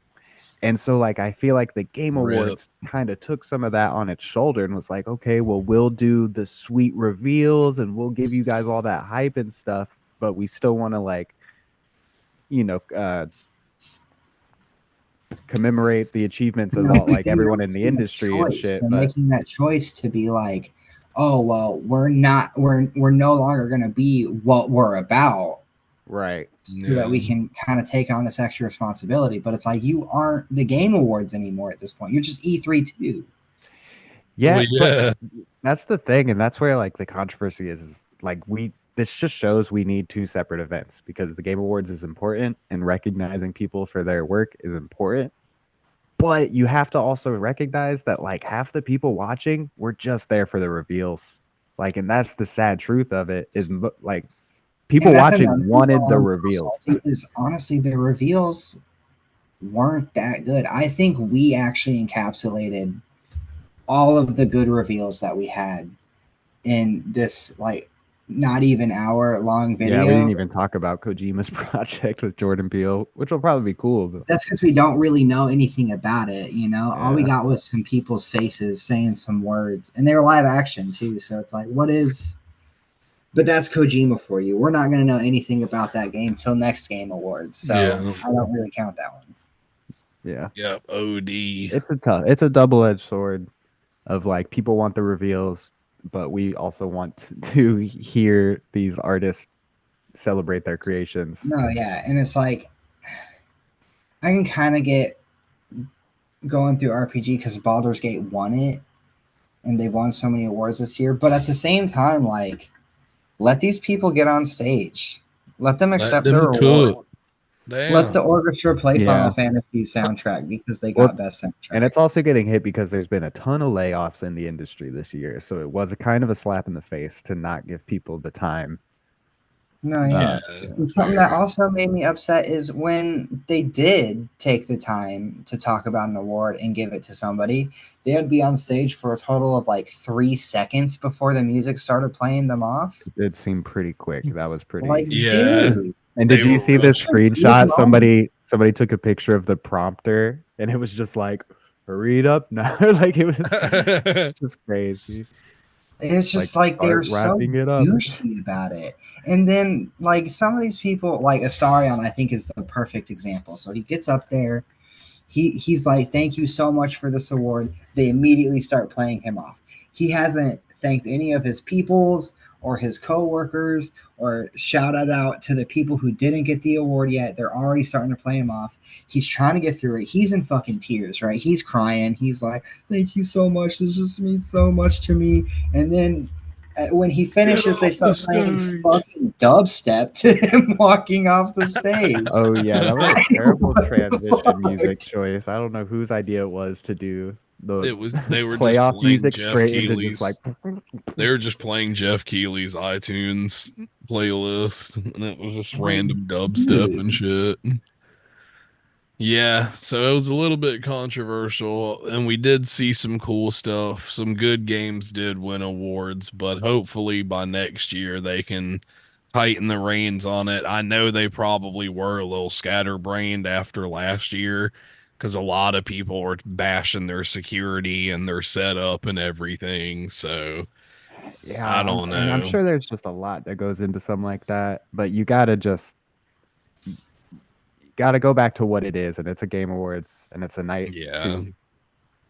Speaker 2: And so like I feel like the Game
Speaker 1: Rip.
Speaker 2: Awards kind of took some of that on its shoulder and was like, okay, well we'll do the sweet reveals and we'll give you guys all that hype and stuff, but we still want to like, you know, commemorate the achievements of
Speaker 3: No,
Speaker 2: all
Speaker 3: but
Speaker 2: like
Speaker 3: then they're
Speaker 2: everyone in the
Speaker 3: making that
Speaker 2: industry and
Speaker 3: choice.
Speaker 2: shit.
Speaker 3: They're
Speaker 2: But
Speaker 3: making that choice to be like, oh well, we're no longer going to be what we're about,
Speaker 2: right.
Speaker 3: so that
Speaker 1: Yeah.
Speaker 3: we can kind of take on this extra responsibility. But it's like you aren't the Game Awards anymore at this point. You're just E3 too.
Speaker 2: Yeah,
Speaker 1: Well,
Speaker 2: but
Speaker 1: yeah.
Speaker 2: that's the thing, and that's where like the controversy is like we this just shows we need 2 separate events because the Game Awards is important and recognizing people for their work is important. But you have to also recognize that like half the people watching were just there for the reveals. Like, and that's the sad truth of it is like
Speaker 3: And
Speaker 2: people
Speaker 3: that's another
Speaker 2: watching
Speaker 3: reason
Speaker 2: wanted
Speaker 3: why
Speaker 2: the
Speaker 3: I'm so
Speaker 2: reveals.
Speaker 3: salty is honestly the reveals weren't that good. I think we actually encapsulated all of the good reveals that we had in this like not even hour long
Speaker 2: Yeah, we didn't
Speaker 3: video.
Speaker 2: even talk about Kojima's project with Jordan Peele, which will probably be cool. But
Speaker 3: That's because we don't really know anything about it, you know. All we
Speaker 2: yeah,
Speaker 3: got was some people's faces saying some words, and they were live action too. So it's like, what is? But that's Kojima for you. We're not going to know anything about that game till next Game Awards, so
Speaker 1: Yeah.
Speaker 3: I don't really count that one.
Speaker 2: yeah,
Speaker 1: Yep. OD.
Speaker 2: it's a double-edged sword of like people want the reveals, but we also want to hear these artists celebrate their creations.
Speaker 3: No, yeah, and it's like I can kind of get going through RPG because Baldur's Gate won it, and they've won so many awards this year. But at the same time, like let these people get on stage. Let them
Speaker 1: Let
Speaker 3: accept their
Speaker 1: them
Speaker 3: reward.
Speaker 1: cook.
Speaker 3: Let the
Speaker 1: Damn.
Speaker 3: orchestra play Final
Speaker 2: Yeah.
Speaker 3: Fantasy soundtrack because they
Speaker 2: Well,
Speaker 3: got best
Speaker 2: and
Speaker 3: soundtrack.
Speaker 2: it's also getting hit because there's been a ton of layoffs in the industry this year. So it was a kind of a slap in the face to not give people the time.
Speaker 3: No,
Speaker 1: Yeah,
Speaker 3: yeah. And something
Speaker 1: fair.
Speaker 3: that also made me upset is when they did take the time to talk about an award and give it to somebody, they would be on stage for a total of like 3 seconds before the music started playing them off.
Speaker 2: It did seem pretty quick. That was
Speaker 3: Like,
Speaker 2: pretty.
Speaker 1: Yeah,
Speaker 3: dude,
Speaker 2: And
Speaker 1: they
Speaker 2: did you
Speaker 1: were
Speaker 2: see the
Speaker 1: rushing.
Speaker 3: big
Speaker 2: screenshot?
Speaker 3: moment.
Speaker 2: Somebody took a picture of the prompter, and it was just like, "Hurry it up now!" Like it was just crazy.
Speaker 3: It's
Speaker 2: Like
Speaker 3: just like they
Speaker 2: start
Speaker 3: were so
Speaker 2: wrapping it up.
Speaker 3: douchey about it. And then like some of these people, like Astarion, I think is the perfect example. So he gets up there, he's like, "Thank you so much for this award." They immediately start playing him off. He hasn't thanked any of his peoples or his coworkers or shouted out to the people who didn't get the award yet. They're already starting to play him off. He's trying to get through it. He's in fucking tears, right? He's crying. He's like, "Thank you so much. This just means so much to me." And then when he
Speaker 1: Get
Speaker 3: finishes, they
Speaker 1: off the
Speaker 3: start playing
Speaker 1: stage.
Speaker 3: fucking dubstep to him walking off the stage.
Speaker 2: Oh yeah, that was a terrible
Speaker 3: What the
Speaker 2: transition
Speaker 3: fuck?
Speaker 2: music choice. I don't know whose idea it was to do the
Speaker 1: They were just
Speaker 2: playoff
Speaker 1: playing
Speaker 2: music
Speaker 1: Jeff
Speaker 2: straight into just like
Speaker 1: Keighley's. They were just playing Jeff Keighley's iTunes playlist, and it was just
Speaker 3: Like,
Speaker 1: random dubstep and
Speaker 3: dude.
Speaker 1: shit. Yeah, so it was a little bit controversial, and we did see some cool stuff. Some good games did win awards, but hopefully by next year they can tighten the reins on it. I know they probably were a little scatterbrained after last year because a lot of people were bashing their security and their setup and everything. So I
Speaker 2: yeah,
Speaker 1: don't
Speaker 2: and I'm
Speaker 1: know.
Speaker 2: sure there's just a lot that goes into something like that, but you gotta just gotta go back to what it is, and it's a game awards, and it's a night
Speaker 1: Yeah.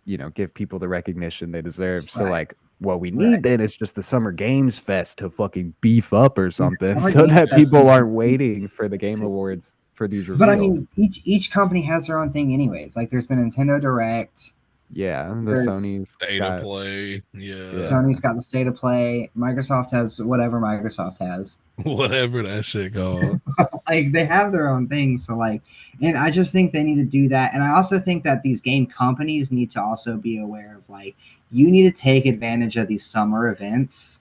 Speaker 2: to give people the recognition they deserve. So
Speaker 3: Right,
Speaker 2: like what we need
Speaker 3: right.
Speaker 2: then is just the Summer Games Fest to fucking beef up or
Speaker 3: Yeah,
Speaker 2: something
Speaker 3: Summer
Speaker 2: so
Speaker 3: Game
Speaker 2: that
Speaker 3: Fest
Speaker 2: people
Speaker 3: would be
Speaker 2: aren't waiting for the Game
Speaker 3: great.
Speaker 2: Awards for these
Speaker 3: But I
Speaker 2: reveals.
Speaker 3: mean, each company has their own thing, anyways. Like, there's the Nintendo Direct.
Speaker 2: Yeah, the
Speaker 3: There's
Speaker 2: Sony's
Speaker 1: State of
Speaker 2: got
Speaker 1: play. Yeah.
Speaker 2: yeah.
Speaker 3: Sony's got the State of Play. Microsoft has whatever Microsoft has.
Speaker 1: Whatever that shit called.
Speaker 3: Like, they have their own thing. So like, and I just think they need to do that. And I also think that these game companies need to also be aware of like, you need to take advantage of these summer events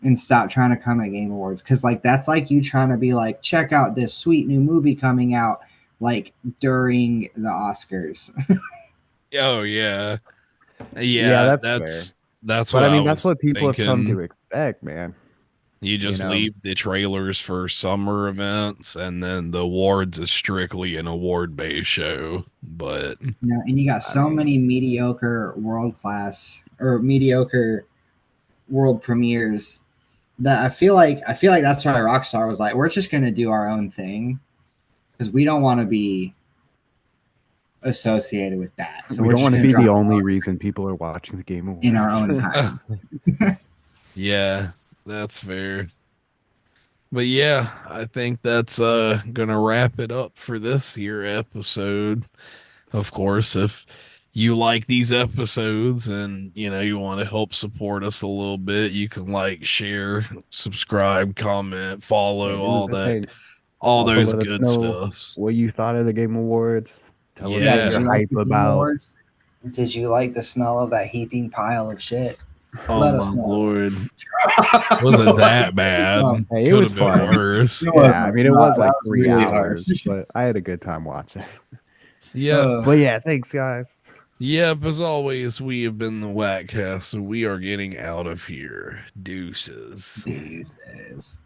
Speaker 3: and stop trying to come at Game Awards, because like that's like you trying to be like, check out this sweet new movie coming out like during the Oscars.
Speaker 1: Oh yeah.
Speaker 2: Yeah,
Speaker 1: Yeah,
Speaker 2: that's fair.
Speaker 1: that's
Speaker 2: But
Speaker 1: what
Speaker 2: I
Speaker 1: I
Speaker 2: mean, that's
Speaker 1: was
Speaker 2: what people have come to
Speaker 1: thinking.
Speaker 2: expect, man.
Speaker 1: You
Speaker 2: You
Speaker 1: just
Speaker 2: know,
Speaker 1: leave the trailers for summer events and then the awards is strictly an award-based show. But
Speaker 3: You know, and you got
Speaker 2: I
Speaker 3: so
Speaker 2: mean,
Speaker 3: many mediocre world class or mediocre world premieres that I feel like that's why Rockstar was like, we're just gonna do our own thing because we don't want to be associated with that. So
Speaker 2: we
Speaker 3: we're
Speaker 2: don't
Speaker 3: just
Speaker 2: want to
Speaker 3: gonna
Speaker 2: be the
Speaker 3: drop
Speaker 2: only reason people are watching the Game
Speaker 3: it in our
Speaker 2: Awards.
Speaker 3: own time.
Speaker 1: yeah, that's fair. But yeah, I think that's gonna wrap it up for this here episode. Of course, if you like these episodes and you want to help support us a little bit, you can like, share, subscribe, comment,
Speaker 2: Yeah,
Speaker 1: follow,
Speaker 2: do
Speaker 1: all
Speaker 2: the
Speaker 1: that,
Speaker 2: thing.
Speaker 1: all
Speaker 2: Also,
Speaker 1: those
Speaker 2: let us
Speaker 1: good
Speaker 2: know
Speaker 1: stuffs.
Speaker 2: what you thought of the Game Awards. Tell us
Speaker 3: Yeah,
Speaker 2: what
Speaker 3: did
Speaker 1: Yeah.
Speaker 2: you're
Speaker 3: you like
Speaker 2: hype
Speaker 3: the Game
Speaker 2: about.
Speaker 3: Awards? Did you like the smell of that heaping pile of shit?
Speaker 1: Oh
Speaker 3: Let
Speaker 1: my
Speaker 3: us know.
Speaker 1: Lord.
Speaker 3: No,
Speaker 1: Wasn't that bad.
Speaker 2: Hey, it
Speaker 1: Could
Speaker 2: was
Speaker 1: have been
Speaker 2: fun.
Speaker 1: worse.
Speaker 3: it
Speaker 2: Yeah, I
Speaker 3: wasn't.
Speaker 2: mean, it
Speaker 3: No,
Speaker 2: was
Speaker 3: that
Speaker 2: like
Speaker 3: was
Speaker 2: 3
Speaker 3: really harsh.
Speaker 2: hours, but I had a good time watching.
Speaker 1: Yep.
Speaker 3: Uh,
Speaker 2: But yeah, thanks, guys.
Speaker 1: Yep. As always, we have been the Whackcast, so we are getting out of here. Deuces.
Speaker 3: deuces.